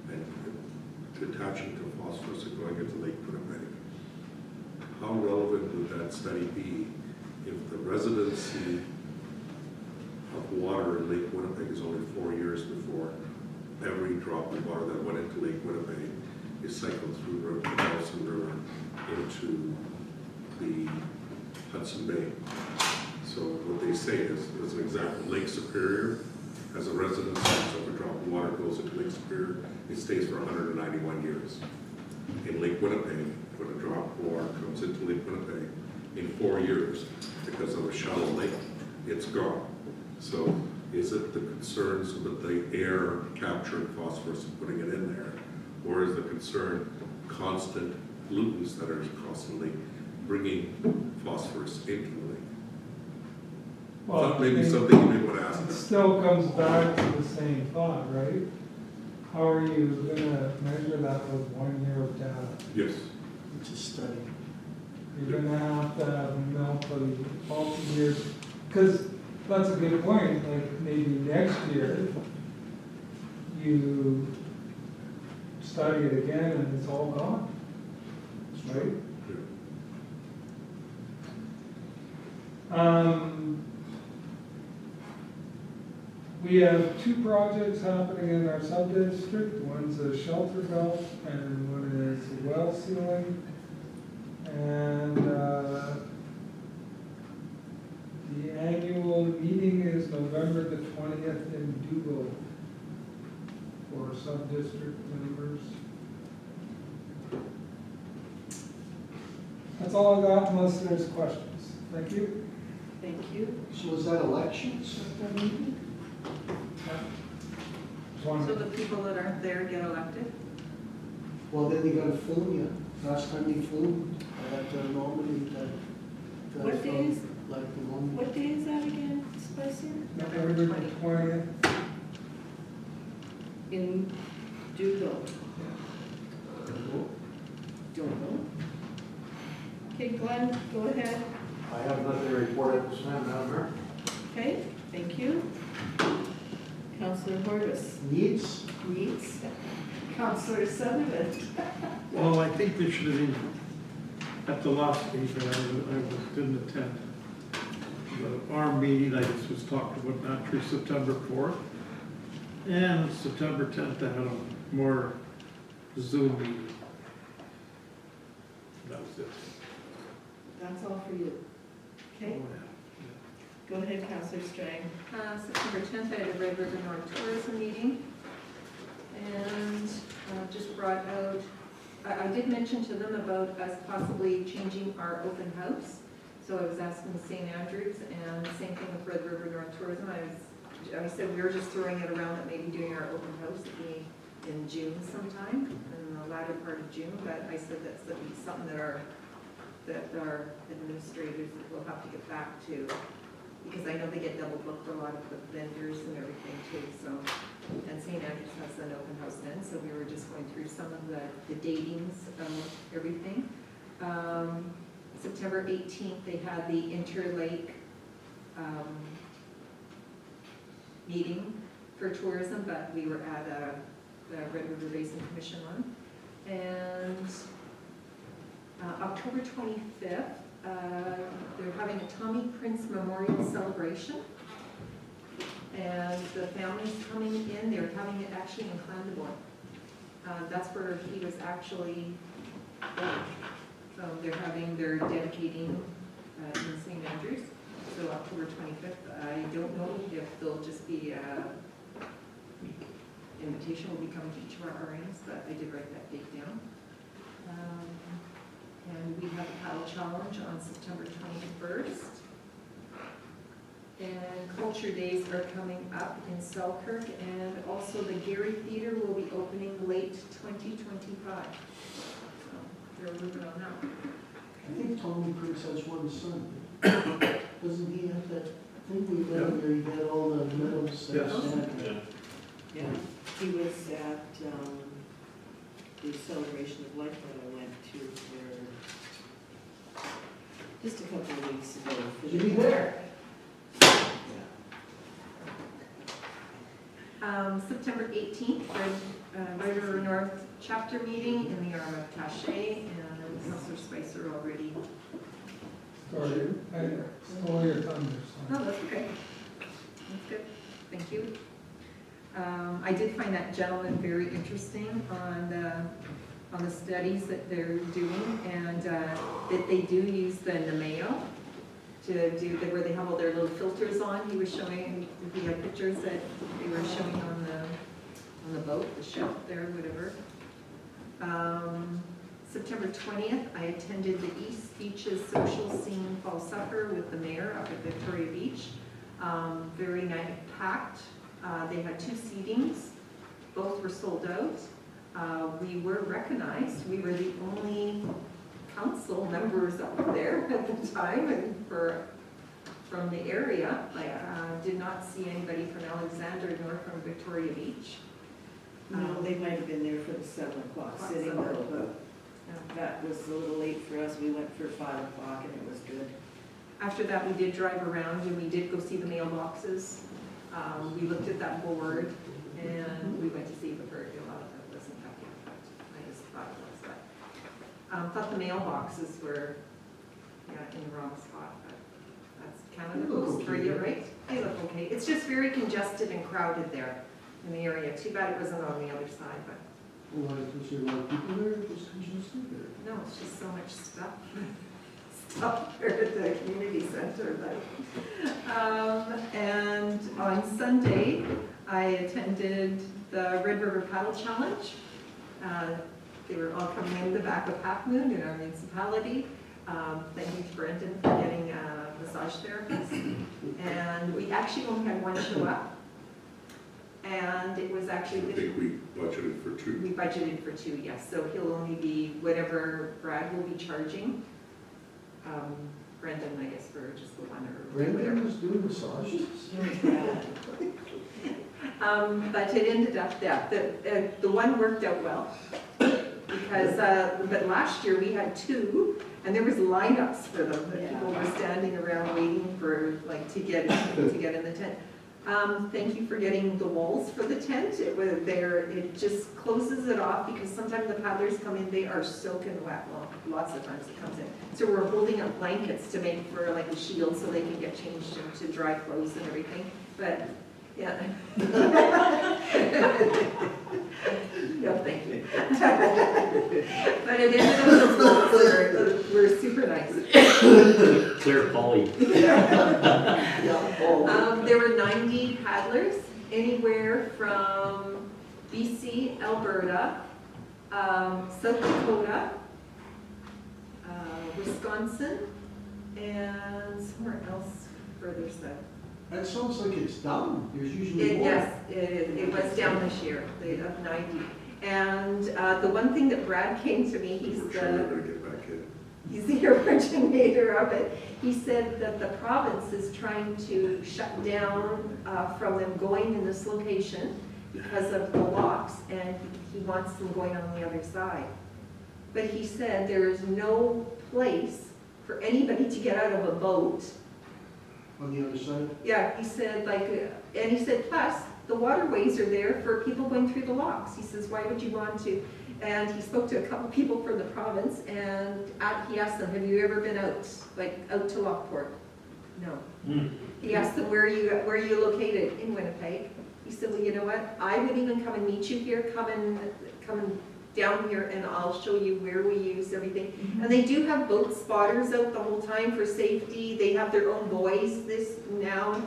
and detaching to phosphorus and going into Lake Winnipeg. How relevant would that study be if the residency of water in Lake Winnipeg is only 4 years before every drop of water that went into Lake Winnipeg is cycled through the Nelson River into the Hudson Bay? So what they say is, as an example, Lake Superior has a residency, so if a drop of water goes into Lake Superior, it stays for 191 years. In Lake Winnipeg, when a drop of water comes into Lake Winnipeg, in 4 years, because of a shallow lake, it's gone. So is it the concerns with the air capturing phosphorus and putting it in there? Or is the concern constant pollutants that are constantly bringing phosphorus into the lake? Well, Maybe I mean, something you may want to ask. it still comes back to the same thought, right? How are you gonna measure that with 1 year of data? Yes. It's a study. You're gonna have to have multi-years, because that's a good point, like maybe next year, you study it again and it's all gone, right? We have 2 projects happening in our sub-district. One's a shelter belt and one is well sealing. And the annual meeting is November the 20th in Dugal for sub-district members. That's all I got unless there's questions. Thank you. Thank you. So is that elections at that meeting? Just wanted So to- the people that aren't there get elected? Well, then they gotta phone you. Last time they phoned, I had to nominate that. What day is- Like the one. What day is that again, Spicer? November the 20th. In Dugal. Don't know. Okay, Glenn, go ahead. I have nothing to report at this time, Madam Mayor. Okay, thank you. Counselor Horvis. Needs? Needs. Counselor Sutherland. Well, I think they should have been at the last meeting, but I didn't attend. Our meeting, I just was talked about naturally September 4th. And September 10th, I had a more Zoom meeting. That was it. That's all for you. Okay, Oh, yeah. go ahead, Counselor Strang. September 10th, I had a Red River North Tourism meeting. And just brought out, I did mention to them about us possibly changing our open house. So I was asking St. Andrews, and same thing with Red River North Tourism. I said we were just throwing it around that maybe doing our open house would be in June sometime, in the latter part of June. But I said that's something that our administrators will have to get back to, because I know they get double booked a lot of the vendors and everything too. So, and St. Andrews has an open house then, so we were just going through some of the datings of everything. September 18th, they had the Interlake meeting for tourism, but we were at the Red River Basin Commission one. And October 25th, they're having a Tommy Prince Memorial Celebration. And the family's coming in, they're having it actually in Clandeboye. That's where he was actually born. So they're dedicating in St. Andrews, so October 25th. I don't know if there'll just be invitation will be coming to each of our RNs, but I did write that date down. And we have a paddle challenge on September 21st. And Culture Days are coming up in Selkirk, and also the Gary Theater will be opening late 2025. So they're moving on that. I think Tommy Prince has one son. Doesn't he have that think we met where you had all the medals. that Yes. Santa- Yeah, he was at, the celebration of life that I went to for just a couple of weeks ago. Was he there? September 18th, Red River North chapter meeting in the Armatache, and Councilor Spicer already. Sorry, I stole your thunder, No, sorry. that's okay. That's good, thank you. I did find that gentleman very interesting on the studies that they're doing, and that they do use the Nemeo to do, where they have all their little filters on. He was showing, he had pictures that they were showing on the boat, the ship there, whatever. September 20th, I attended the East Beaches Social Scene Fall Supper with the mayor up at Victoria Beach. Very nice, packed. They had 2 seatings. Both were sold out. We were recognized. We were the only council members up there at the time and from the area. Did not see anybody from Alexander nor from Victoria Beach. No, they might have been there for the 7 o'clock sitting, but that was a little late for us. We went for 5 o'clock and it was good. After that, we did drive around and we did go see the mailboxes. We looked at that board and we went to see the bird. That wasn't happy, but I just thought it was. But thought the mailboxes were in the wrong spot. But that's Canada They look Post for okay. you, right? They look okay. It's just very congested and crowded there in the area. Too bad it wasn't on the other side, but Why, was there a lot of people there, just congested there? no, it's just so much stuff. Stuff here at the community center, but. And on Sunday, I attended the Red River Paddle Challenge. They were all coming in the back of Half Moon in our municipality. Thank you to Brendan for getting a massage therapist. And we actually only had 1 show up. And it was I actually, think we budgeted for 2. we budgeted for 2, yes. So he'll only be whatever Brad will be charging. Brendan, I guess, for just the 1 or whatever. Brandon was doing massages? But it ended up that the one worked out well. Because, but last year we had 2 and there was lineups for them. That people were standing around waiting for, like, to get in the tent. Thank you for getting the walls for the tent. It was there, it just closes it off because sometimes the paddlers come in, they are soaking wet. Well, lots of times it comes in. So we're holding up blankets to make for like a shield so they can get changed into dry clothes and everything. But yeah. No, thank you. But it ended up those walls were super nice. Clear poly. There were 90 paddlers, anywhere from BC, Alberta, South Dakota, Wisconsin, and somewhere else further south. That sounds like it's down, there's usually more. Yes, it was down this year, they have 90. And the one thing that Brad came to me, he's We're sure we're gonna get back in. he's the originator of it. He said that the province is trying to shut down from them going in this location because of the locks, and he wants them going on the other side. But he said there is no place for anybody to get out of a boat. On the other side? Yeah, he said and he said, plus, the waterways are there for people going through the locks. He says, why would you want to? And he spoke to a couple people from the province, and he asked them, have you ever been out to Lockport? No. He asked them, where are you located? In Winnipeg. He said, well, you know what? I would even come and meet you here, come and down here, and I'll show you where we use everything. And they do have boat spotters out the whole time for safety. They have their own buoys now.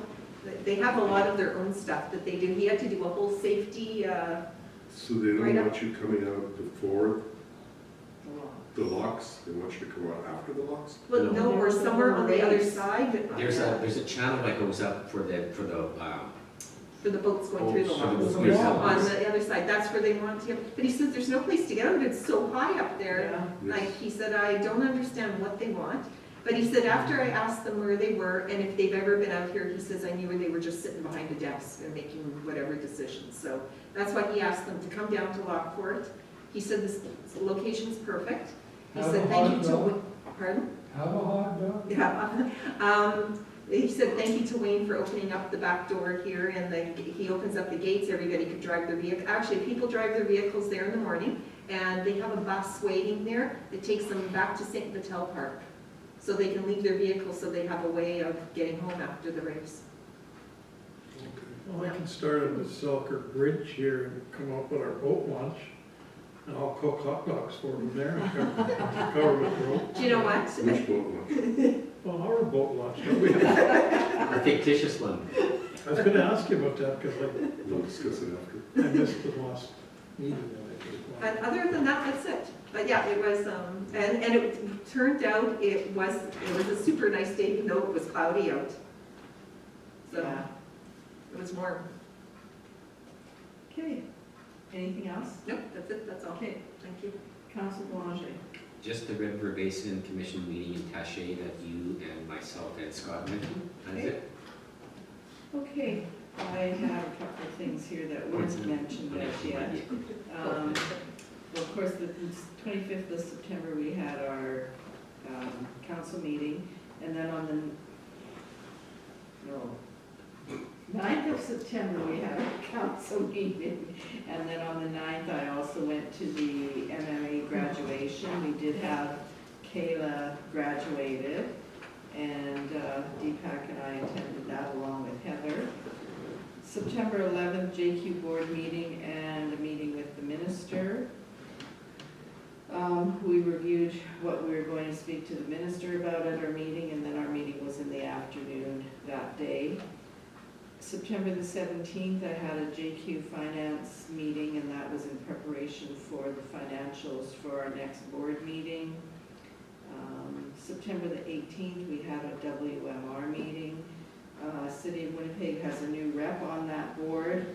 They have a lot of their own stuff that they do. He had to do a whole safety. So they don't Right up. want you coming out before the locks, they want you to come out after the locks? Well, no, or somewhere on the other side. There's a channel that goes up for the For the boats going through the For the locks. boats going through the On locks. the other side, that's where they want to. But he says there's no place to get out. It's so high up there. Yeah. Like he said, I don't understand what they want. But he said after I asked them where they were and if they've ever been out here, he says I knew where they were just sitting behind a desk and making whatever decisions. So that's why he asked them to come down to Lockport. He said this location's perfect. He Have said a thank hot you to, dog? pardon? Have a hot dog? Yeah. He said thank you to Wayne for opening up the back door here, and then he opens up the gates, everybody could drive their vehicle. Actually, people drive their vehicles there in the morning, and they have a bus waiting there that takes them back to St. Vital Park. So they can leave their vehicles, so they have a way of getting home after the race. Well, I can start on the Selkirk Bridge here and come up with our boat launch, and I'll cook hot dogs for them there and cover with rope. Do you know what? Which boat launch? Well, our boat launch, don't we? A fictitious one. I was gonna ask you about that, because We'll discuss it after. I missed the last meeting that I did. But other than that, that's it. But yeah, it was, and it turned out it was a super nice day, even though it was cloudy out. So Yeah. it was warm. Okay, anything else? Nope, that's it, that's all. Okay, Thank you. Council Boulanger. Just the River Basin Commission meeting in Taché that you and myself and Scott mentioned. That is it. Okay, I have a couple of things here that weren't mentioned as yet. Well, of course, the 25th of September, we had our council meeting, and then on the 9th of September, we had a council meeting, and then on the 9th, I also went to the MMA graduation. We did have Kayla graduated, and Deepak and I attended that along with Heather. September 11th, JQ board meeting and a meeting with the minister. We reviewed what we were going to speak to the minister about at our meeting, and then our meeting was in the afternoon that day. September the 17th, I had a JQ finance meeting, and that was in preparation for the financials for our next board meeting. September the 18th, we had a WMR meeting. City of Winnipeg has a new rep on that board.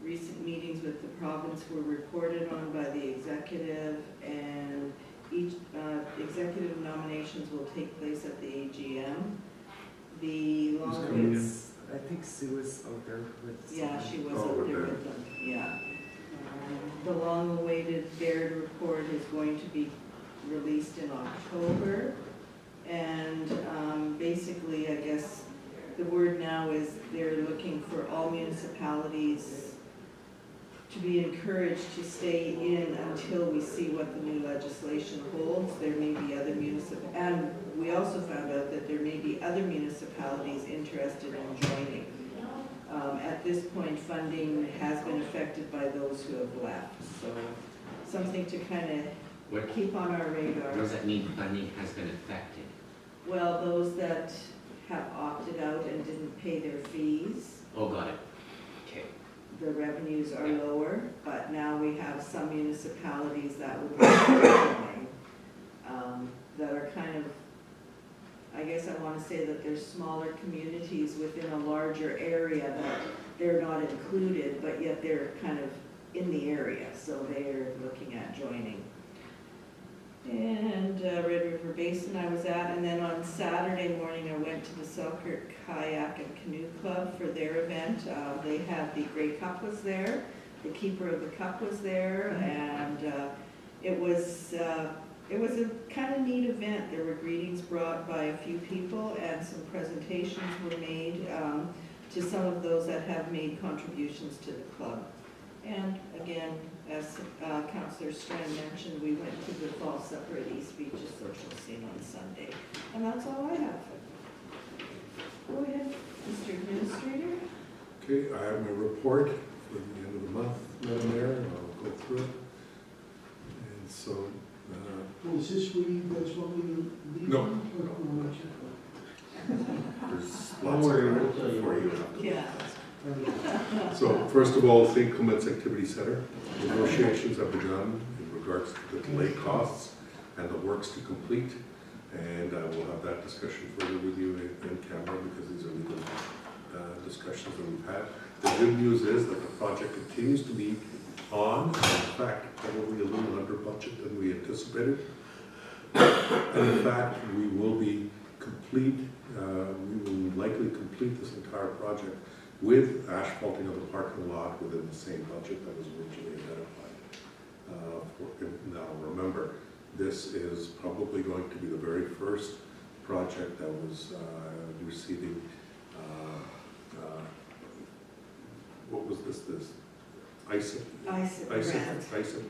Recent meetings with the province were reported on by the executive, and each executive nominations will take place at the AGM. The long I think Sue was out there with. yeah, she was Oh, up there okay. with them, yeah. The long-awaited Baird report is going to be released in October. And basically, I guess, the word now is they're looking for all municipalities to be encouraged to stay in until we see what the new legislation holds. There may be other and we also found out that there may be other municipalities interested in joining. At this point, funding has been affected by those who have left, so something to kind What, of keep on our radar. what does that mean, funding has been affected? Well, those that have opted out and didn't pay their fees, Oh, got it. Okay. the revenues are lower, but now we have some municipalities that would like to join, that are kind of, I guess I want to say that there's smaller communities within a larger area that they're not included, but yet they're kind of in the area, so they're looking at joining. And Red River Basin I was at, and then on Saturday morning I went to the Selkirk Kayak and Canoe Club for their event. They had the Grey Cup was there, the Keeper of the Cup was there, and it was a kind of neat event. There were greetings brought by a few people, and some presentations were made to some of those that have made contributions to the club. And again, as Councillor Strand mentioned, we went to the fall supper at East Beach's social scene on Sunday. And that's all I have. Go ahead, Mr. Administrator. Okay, I have my report for the end of the month, Madam Mayor, and I'll go through it. And so, Well, is this where you guys want me to leave? No. Or not yet? there's lots of time for you. Yeah. So, first of all, St. Clement's Activity Center, negotiations have begun in regards to the delay costs and the works to complete. And I will have that discussion further with you in camera, because these are legal discussions that we've had. The good news is that the project continues to be on, in fact, probably a little under budget than we anticipated. And in fact, we will be complete, we will likely complete this entire project with asphalting of the parking lot within the same budget that was originally identified. Now, remember, this is probably going to be the very first project that was receiving, what was this ISIP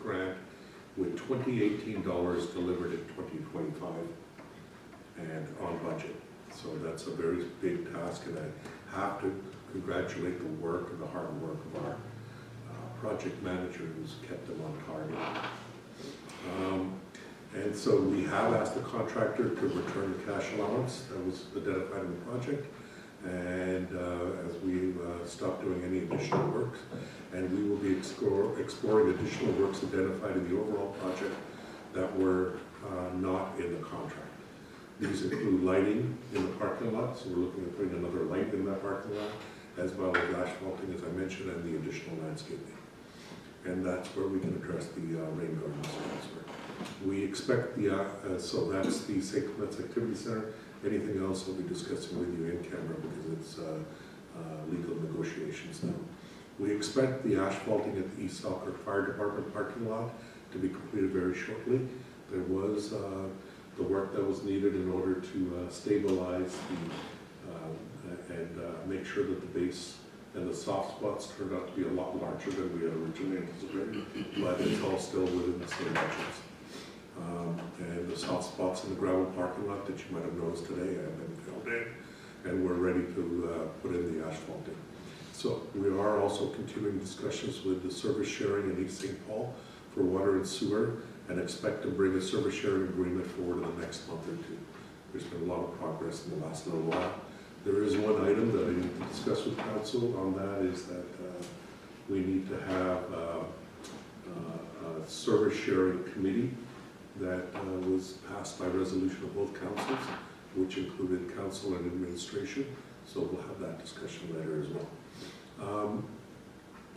grant with 2018 dollars delivered in 2025 and on budget. So that's a very big task, and I have to congratulate the work and the hard work of our project manager who's kept them on target. And so we have asked the contractor to return the cash allowance that was identified in the project. And as we've stopped doing any additional work, and we will be exploring additional works identified in the overall project that were not in the contract. These include lighting in the parking lot, so we're looking at putting another light in that parking lot, as well as asphalting, as I mentioned, and the additional landscaping. And that's where we can address the rain gardens elsewhere. We expect the, so that's the St. Clements Activity Center. Anything else I'll be discussing with you in camera because it's legal negotiations now. We expect the asphalting at the East Selkirk Fire Department parking lot to be completed very shortly. There was the work that was needed in order to stabilize the, and make sure that the base and the soft spots turned out to be a lot larger than we had originally anticipated, but it's all still within the same budgets. And the soft spots in the gravel parking lot that you might have noticed today have been filled in, and we're ready to put in the asphalting. So we are also continuing discussions with the service sharing in East St. Paul for water and sewer, and expect to bring a service sharing agreement forward in the next month or two. There's been a lot of progress in the last little while. There is one item that I need to discuss with council on that, is that we need to have a service sharing committee that was passed by resolution of both councils, which included council and administration. So we'll have that discussion later as well.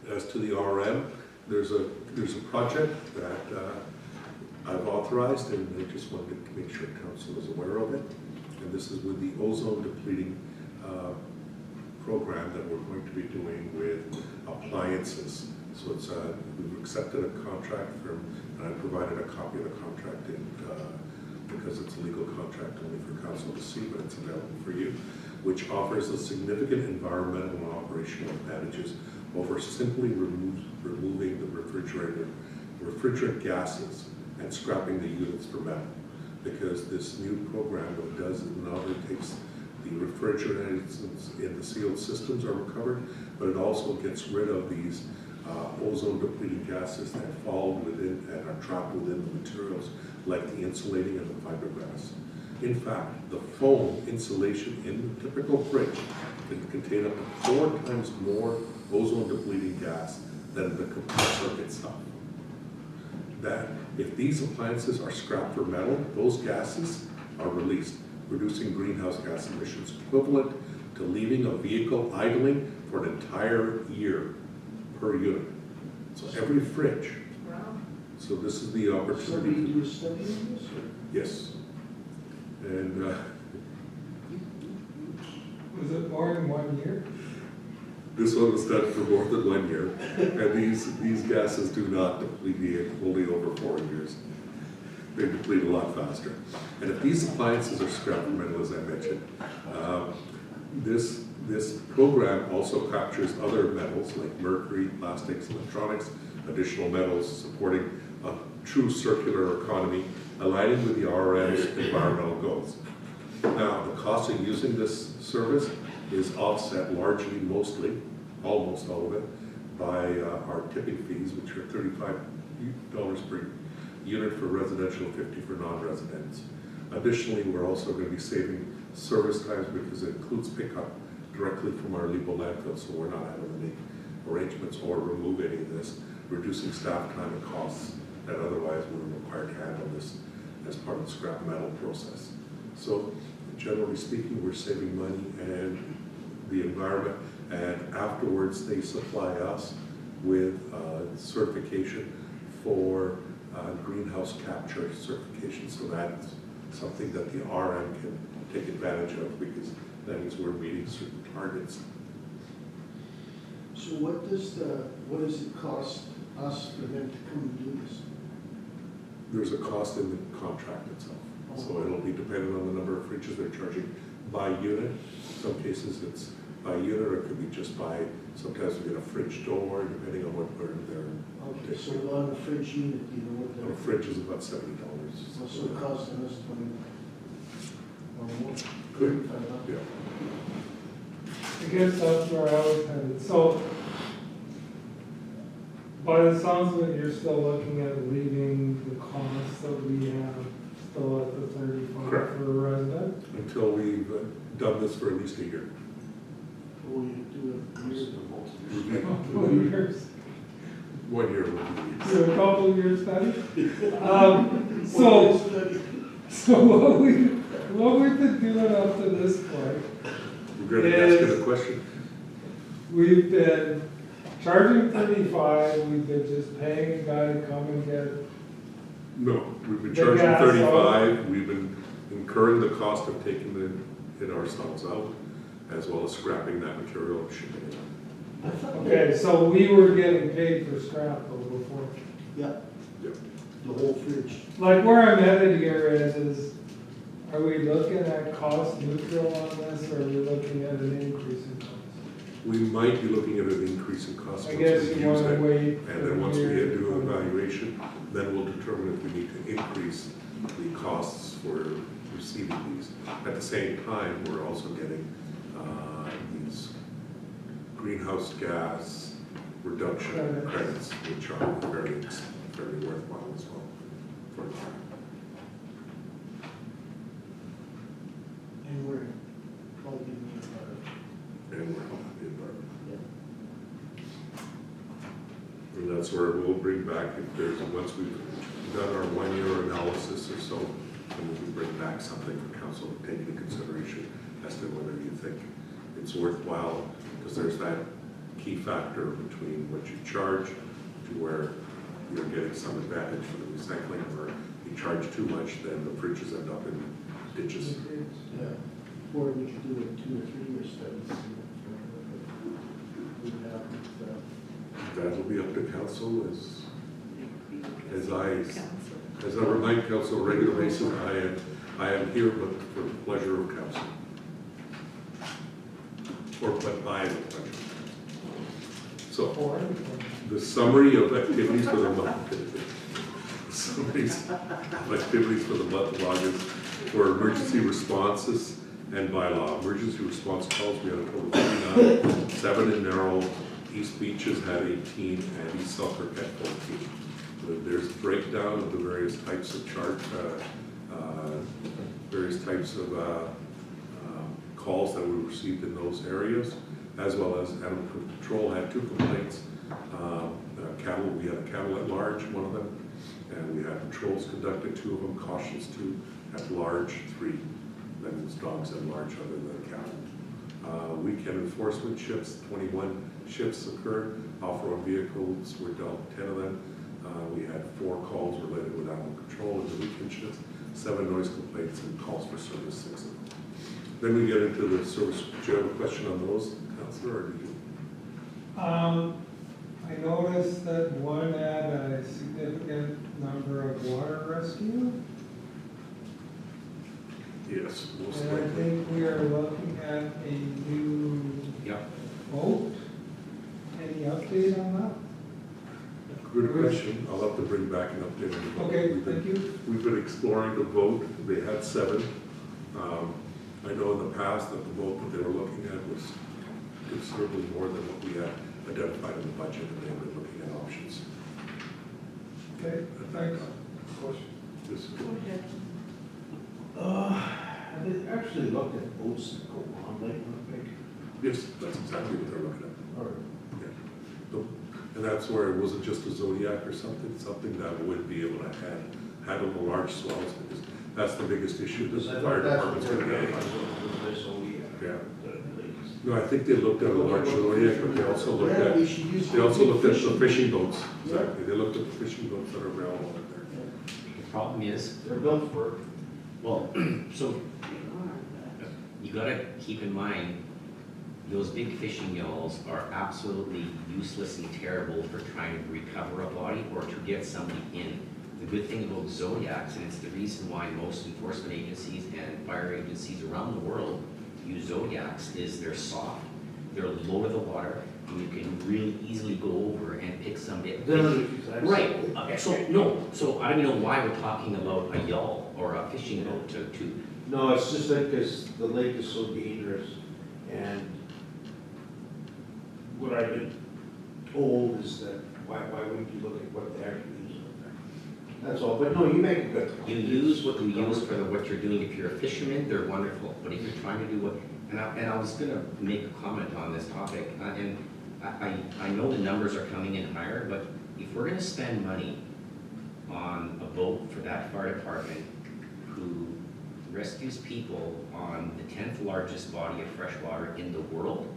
As to the RM, there's a project that I've authorized, and I just wanted to make sure council is aware of it. And this is with the ozone depleting program that we're going to be doing with appliances. So it's we've accepted a contract from, and I provided a copy of the contract in, because it's a legal contract only for council to see, but it's available for you, which offers a significant environmental and operational advantages over simply removing the refrigerant gases and scrapping the units for metal. Because this new program, what it does is not only takes the refrigerants in the sealed systems are recovered, but it also gets rid of these ozone depleting gases that fall within and are trapped within the materials, like the insulating and the fiberglass. In fact, the foam insulation in the typical fridge can contain up to 4 times more ozone depleting gas than the compressor itself. That if these appliances are scrapped for metal, those gases are released, producing greenhouse gas emissions equivalent to leaving a vehicle idling for an entire year per unit. So every fridge. Wow. So this is the opportunity. Somebody do a study on this, or? Yes. And Was it more than 1 year? this one was done for more than 1 year, and these gases do not deplete only over 4 years. They deplete a lot faster. And if these appliances are scrap for metal, as I mentioned, this program also captures other metals like mercury, plastics, electronics, additional metals, supporting a true circular economy, aligning with the RM's environmental goals. Now, the cost of using this service is offset largely, mostly, almost all of it, by our tipping fees, which are $35 per unit for residential, 50 for non-residents. Additionally, we're also going to be saving service times because it includes pickup directly from our legal landfill, so we're not having to make arrangements or remove any of this, reducing staff time and costs that otherwise we were required to handle this as part of the scrap metal process. So generally speaking, we're saving money and the environment, and afterwards they supply us with certification for greenhouse capture certification. So that's something that the RM can take advantage of because that means we're meeting certain targets. So what does it cost us for them to come and do this? There's a cost in the contract itself. So it'll be dependent on the number of fridges they're charging by unit. In some cases it's by unit, or it could be just by, sometimes we get a fridge door, depending on what part of their. Okay, so on the fridge unit, you know what A fridge is about $70. So it costing us 20 or more? Good. $35. Yeah. I guess that's where I was headed. So, by the sounds of it, you're still looking at leaving the costs that we have still at the 35 Correct. for a resident? Until we've done this for at least a year. Or we do it years Couple of years. 1 year would be. So a couple of years study? So what we've been doing up to this point, Regretting asking the question? we've been charging 35, we've been just paying a guy to come and get, No, we've been The charging gas 35, we've been incurring the cost of taking it ourselves out, as well as scrapping that material and shipping it out. okay, so we were getting paid for scrap though before. Yeah, Yep. the whole fridge. Like where I'm headed here is, are we looking at cost neutral on this, or are we looking at an increase in cost? We might be looking at an increase in cost. I once guess we you use wanna it. wait. And then once we do an evaluation, then we'll determine if we need to increase the costs for receiving these. At the same time, we're also getting these greenhouse gas reduction credits, which are very worthwhile as well for the town. And we're probably going to be And we're helping the environment. And that's where we'll bring back, if there's, once we've done our 1 year analysis or so, then we can bring back something for council to take into consideration as to whether you think it's worthwhile, because there's that key factor between what you charge to where you're getting some advantage from the recycling, or you charge too much, then the fridges end up in ditches. Yeah, or we could do a 2 or 3 year study. That'll be up to council as I remind council on a regular basis, I am here but for the pleasure of council. Or but by the pleasure. So, the summary of activities for the month. Summaries of activities for the month of August for emergency responses and by law. Emergency response calls, we had a total of 59, 7 in Merrill, East Beaches had 18, and East Selkirk had 14. There's a breakdown of the various types of calls that we received in those areas, as well as animal control had 2 complaints. Cattle, we had a cattle at large, one of them, and we had patrols conducted, 2 of them, cautions 2, at large 3. That means dogs at large other than cattle. Weekend enforcement shifts, 21 shifts occurred. Off-road vehicles were dealt, 10 of them. We had 4 calls related with animal control in the weekend shifts, 7 noise complaints and calls for service, 6 of them. Then we get into the service. Do you have a question on those, Councillor, or do you? I noticed that one had a significant number of water rescue. Yes, most And I likely. think we are looking at a new boat. Any update on that? Good question. I'll have to bring back an update on the vote. Okay, thank you. We've been exploring the vote. They had 7. I know in the past that the vote that they were looking at was considerably more than what we had identified in the budget, and they've been looking at options. Okay, thanks. This- Go ahead. Have they actually looked at boats that go on Lake Winnipeg? Yes, that's exactly what they're looking at. Or And that's where it wasn't just a Zodiac or something that would be able to handle the large swells, because that's the biggest issue that the fire department's going to have. This whole year. Yeah. No, I think they looked at a large zodiac, but they also looked Yeah, at, we should use. they also looked at the fishing. fishing boats. Exactly, they looked at the fishing boats that are available out there. The problem is, They're built for it. well, so you gotta keep in mind, those big fishing mills are absolutely useless and terrible for trying to recover a body or to get somebody in. The good thing about Zodiacs, and it's the reason why most enforcement agencies and fire agencies around the world use Zodiacs, is they're soft, they're low to the water, and you can really easily go over and pick somebody. Right, so I don't know why we're talking about a yawl or a fishing boat to No, it's just that because the lake is so dangerous, and what I've been told is that why wouldn't you look at what they actually use out there? That's all, but no, you make a good point. You use what you use for what you're doing. If you're a fisherman, they're wonderful. But if you're trying to do what, and I was gonna make a comment on this topic, and I know the numbers are coming in higher, but if we're gonna spend money on a boat for that fire department who rescues people on the 10th largest body of fresh water in the world,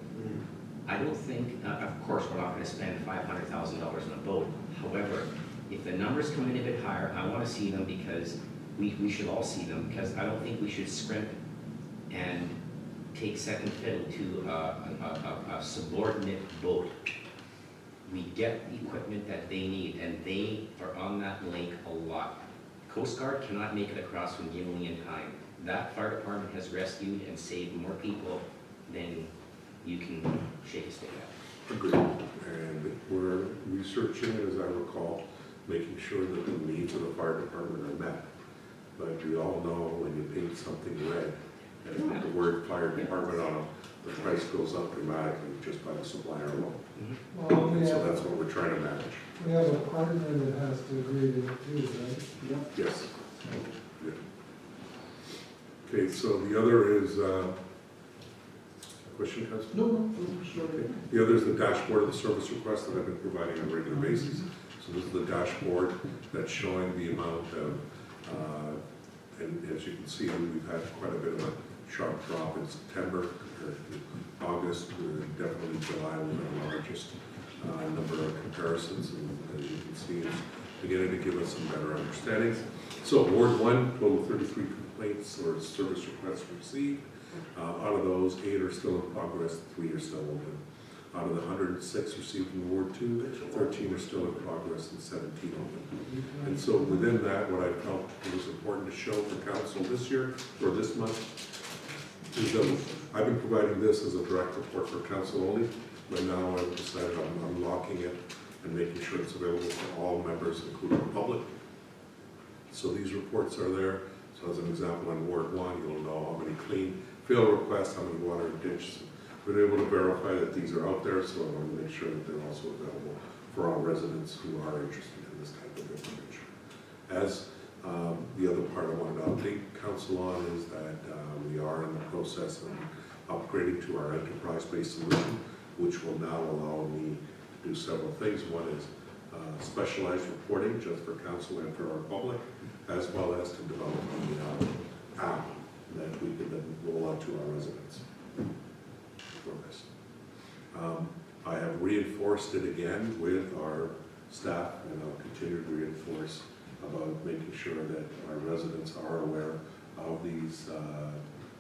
I don't think, of course, we're not gonna spend $500,000 on a boat. However, if the numbers come in a bit higher, I wanna see them because we should all see them, because I don't think we should scrimp and take second fiddle to a subordinate boat. We get the equipment that they need, and they are on that lake a lot. Coast Guard cannot make it across from Gimli in time. That fire department has rescued and saved more people than you can shake a stick at. Agreed. And we're researching it, as I recall, making sure that the needs of the fire department are met. But we all know when you paint something red and you put the word fire department on it, the price goes up dramatically just by the supplier alone. Well, And so that's what we're trying to manage. we have a partner that has to agree to it too, right? Yes. Yeah. Okay, so the other is, question, Councilor? No, sure. Okay. The other is the dashboard of the service request that I've been providing on a regular basis. So this is the dashboard that's showing the amount of, and as you can see, we've had quite a bit of a sharp drop in September compared to August. Definitely July was our largest number of comparisons, and as you can see, it's beginning to give us some better understanding. So Ward 1, total 33 complaints or service requests received. Out of those, 8 are still in progress, 3 are still open. Out of the 106 received in Ward 2, 13 are still in progress and 17 open. And so within that, what I felt it was important to show for council this year, or this month, is that I've been providing this as a direct report for council only, but now I've decided I'm locking it and making sure it's available for all members, including the public. So these reports are there. So as an example, in Ward 1, you'll know how many clean field requests, how many water ditches. We're able to verify that these are out there, so I want to make sure that they're also available for our residents who are interested in this type of information. As the other part I wanted to update council on is that we are in the process of upgrading to our enterprise-based solution, which will now allow me to do several things. One is specialized reporting just for council and for our public, as well as to develop the app that we can then roll out to our residents for this. I have reinforced it again with our staff, and I'll continue to reinforce about making sure that our residents are aware of these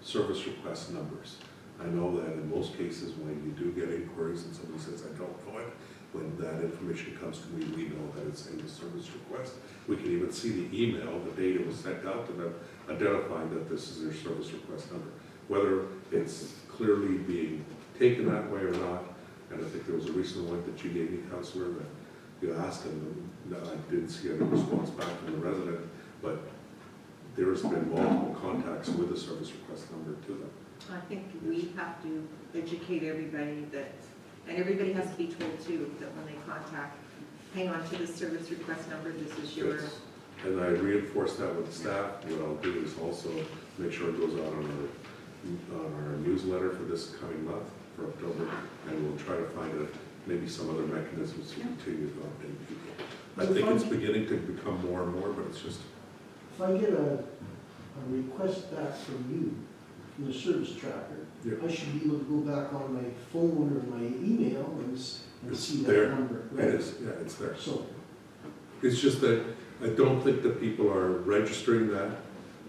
service request numbers. I know that in most cases, when you do get inquiries and somebody says, I don't know it, when that information comes to me, we know that it's in the service request. We can even see the email, the date it was sent out to them, identifying that this is their service request number. Whether it's clearly being taken that way or not, and I think there was a recent one that you gave me, Councillor, that you asked, and I didn't see any response back from the resident, but there's been multiple contacts with the service request number to them. I think we have to educate everybody that, and everybody has to be told too, that when they contact, hang on to the service request number, this is your. Yes. And I reinforce that with the staff. What I'll do is also make sure it goes out on our newsletter for this coming month, for October, and we'll try to find maybe some other mechanisms to continue to update people. I think it's beginning to become more and more, but it's just. If I get a request back from you in the service tracker, Yeah. I should be able to go back on my phone or my email and It's see there. that number, It right? is, yeah, it's there. So, It's just that I don't think that people are registering that.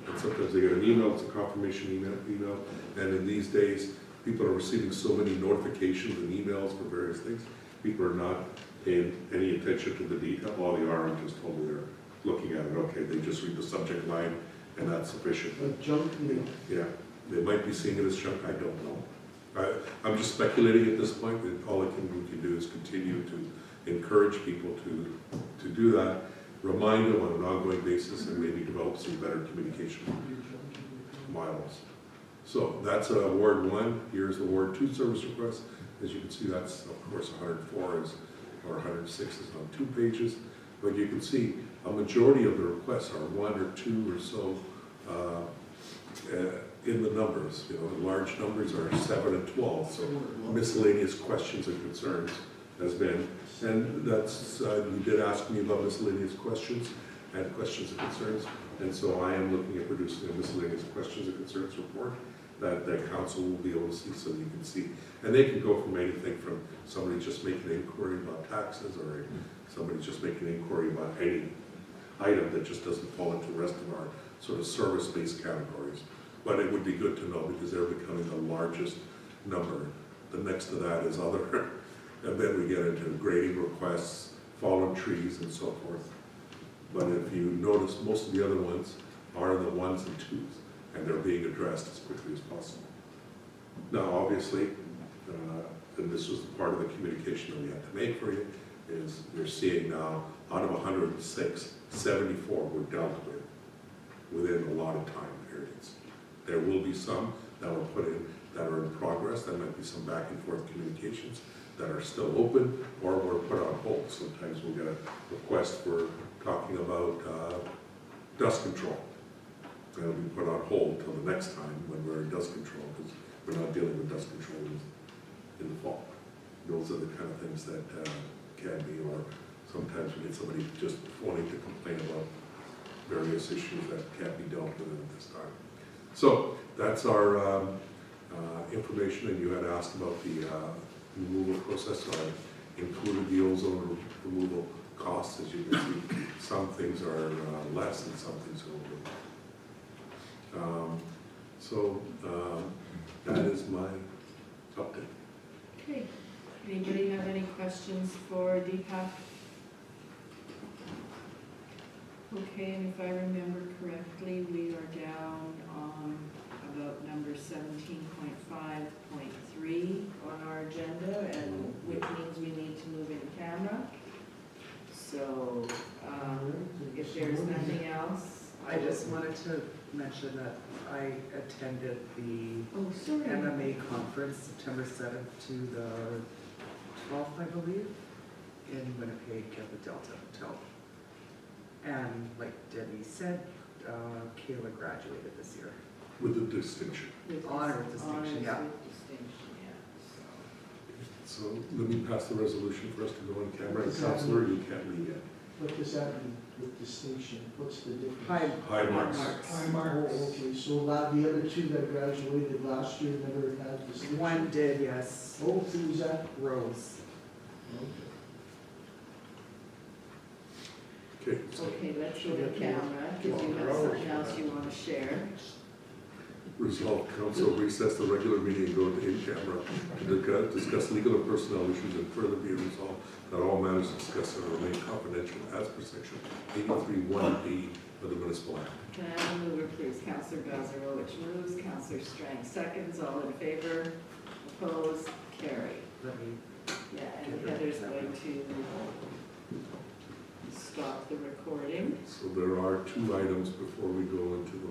And sometimes they get an email, it's a confirmation email. And in these days, people are receiving so many notifications and emails for various things. People are not paying any attention to the detail. All the RM just told me they're looking at it, okay, they just read the subject line and that's sufficient. like junk mail. Yeah, they might be seeing it as junk, I don't know. I'm just speculating at this point, and all we can do is continue to encourage people to do that, remind them on an ongoing basis, and maybe develop some better communication models. So that's Ward 1, here's the Ward 2 service request. As you can see, that's, of course, 104 is, or 106 is on 2 pages, but you can see a majority of the requests are 1 or 2 or so in the numbers. You know, the large numbers are 7 and 12, so miscellaneous questions and concerns has been, and that's, you did ask me about miscellaneous questions and questions and concerns, and so I am looking at producing a miscellaneous questions and concerns report that the council will be able to see, so you can see. And they can go from anything from somebody just making an inquiry about taxes, or somebody just making an inquiry about any item that just doesn't fall into the rest of our sort of service-based categories. But it would be good to know, because they're becoming the largest number. The next to that is other, and then we get into grading requests, fallen trees, and so forth. But if you notice, most of the other ones are the 1s and 2s, and they're being addressed as quickly as possible. Now, obviously, and this was part of the communication that we had to make for you, is you're seeing now, out of 106, 74 were dealt with within a lot of time periods. There will be some that were put in, that are in progress. There might be some back and forth communications that are still open or were put on hold. Sometimes we'll get a request for talking about dust control. That'll be put on hold until the next time when we're in dust control, because we're not dealing with dust control in the fall. Those are the kind of things that can be, or sometimes we get somebody just wanting to complain about various issues that can't be dealt with at this time. So that's our information, and you had asked about the removal process, so I included the ozone removal costs. As you can see, some things are less and some things are over. That is my update. Okay, anybody have any questions for Deepak? Okay, and if I remember correctly, we are down on about number 17.5.3 on our agenda, and which means we need to move in camera. So, if there's nothing else. I just wanted to mention that I attended the Oh, sorry. MMA conference September 7th to the 12th, I believe, in Winnipeg at the Delta Hotel. And like Debbie said, Kayla graduated this year. With the distinction. Honor with distinction, yeah. Honors with distinction, yeah. So let me pass the resolution for us to go on camera. And Counselor, you can't read yet. What does that mean with distinction? What's the difference? High marks. High Oh, marks. okay, so the other 2 that graduated last year never had distinction? One did, yes. Oh, who was that? Rose. Okay. so Okay, let's go to camera, because you have something else you want to share. Resolve, council recess the regular meeting and go into in-camera to discuss legal and personnel issues, and further be resolved that all matters discussed are remain confidential as per section 83(1)(b) of the municipal act. Can I have a mover, please? Counselor Gazarovich moves, Counselor Strang seconds, all in favor, opposed, carried. Let me, Yeah, and Heather's going to stop the recording. So there are 2 items before we go into the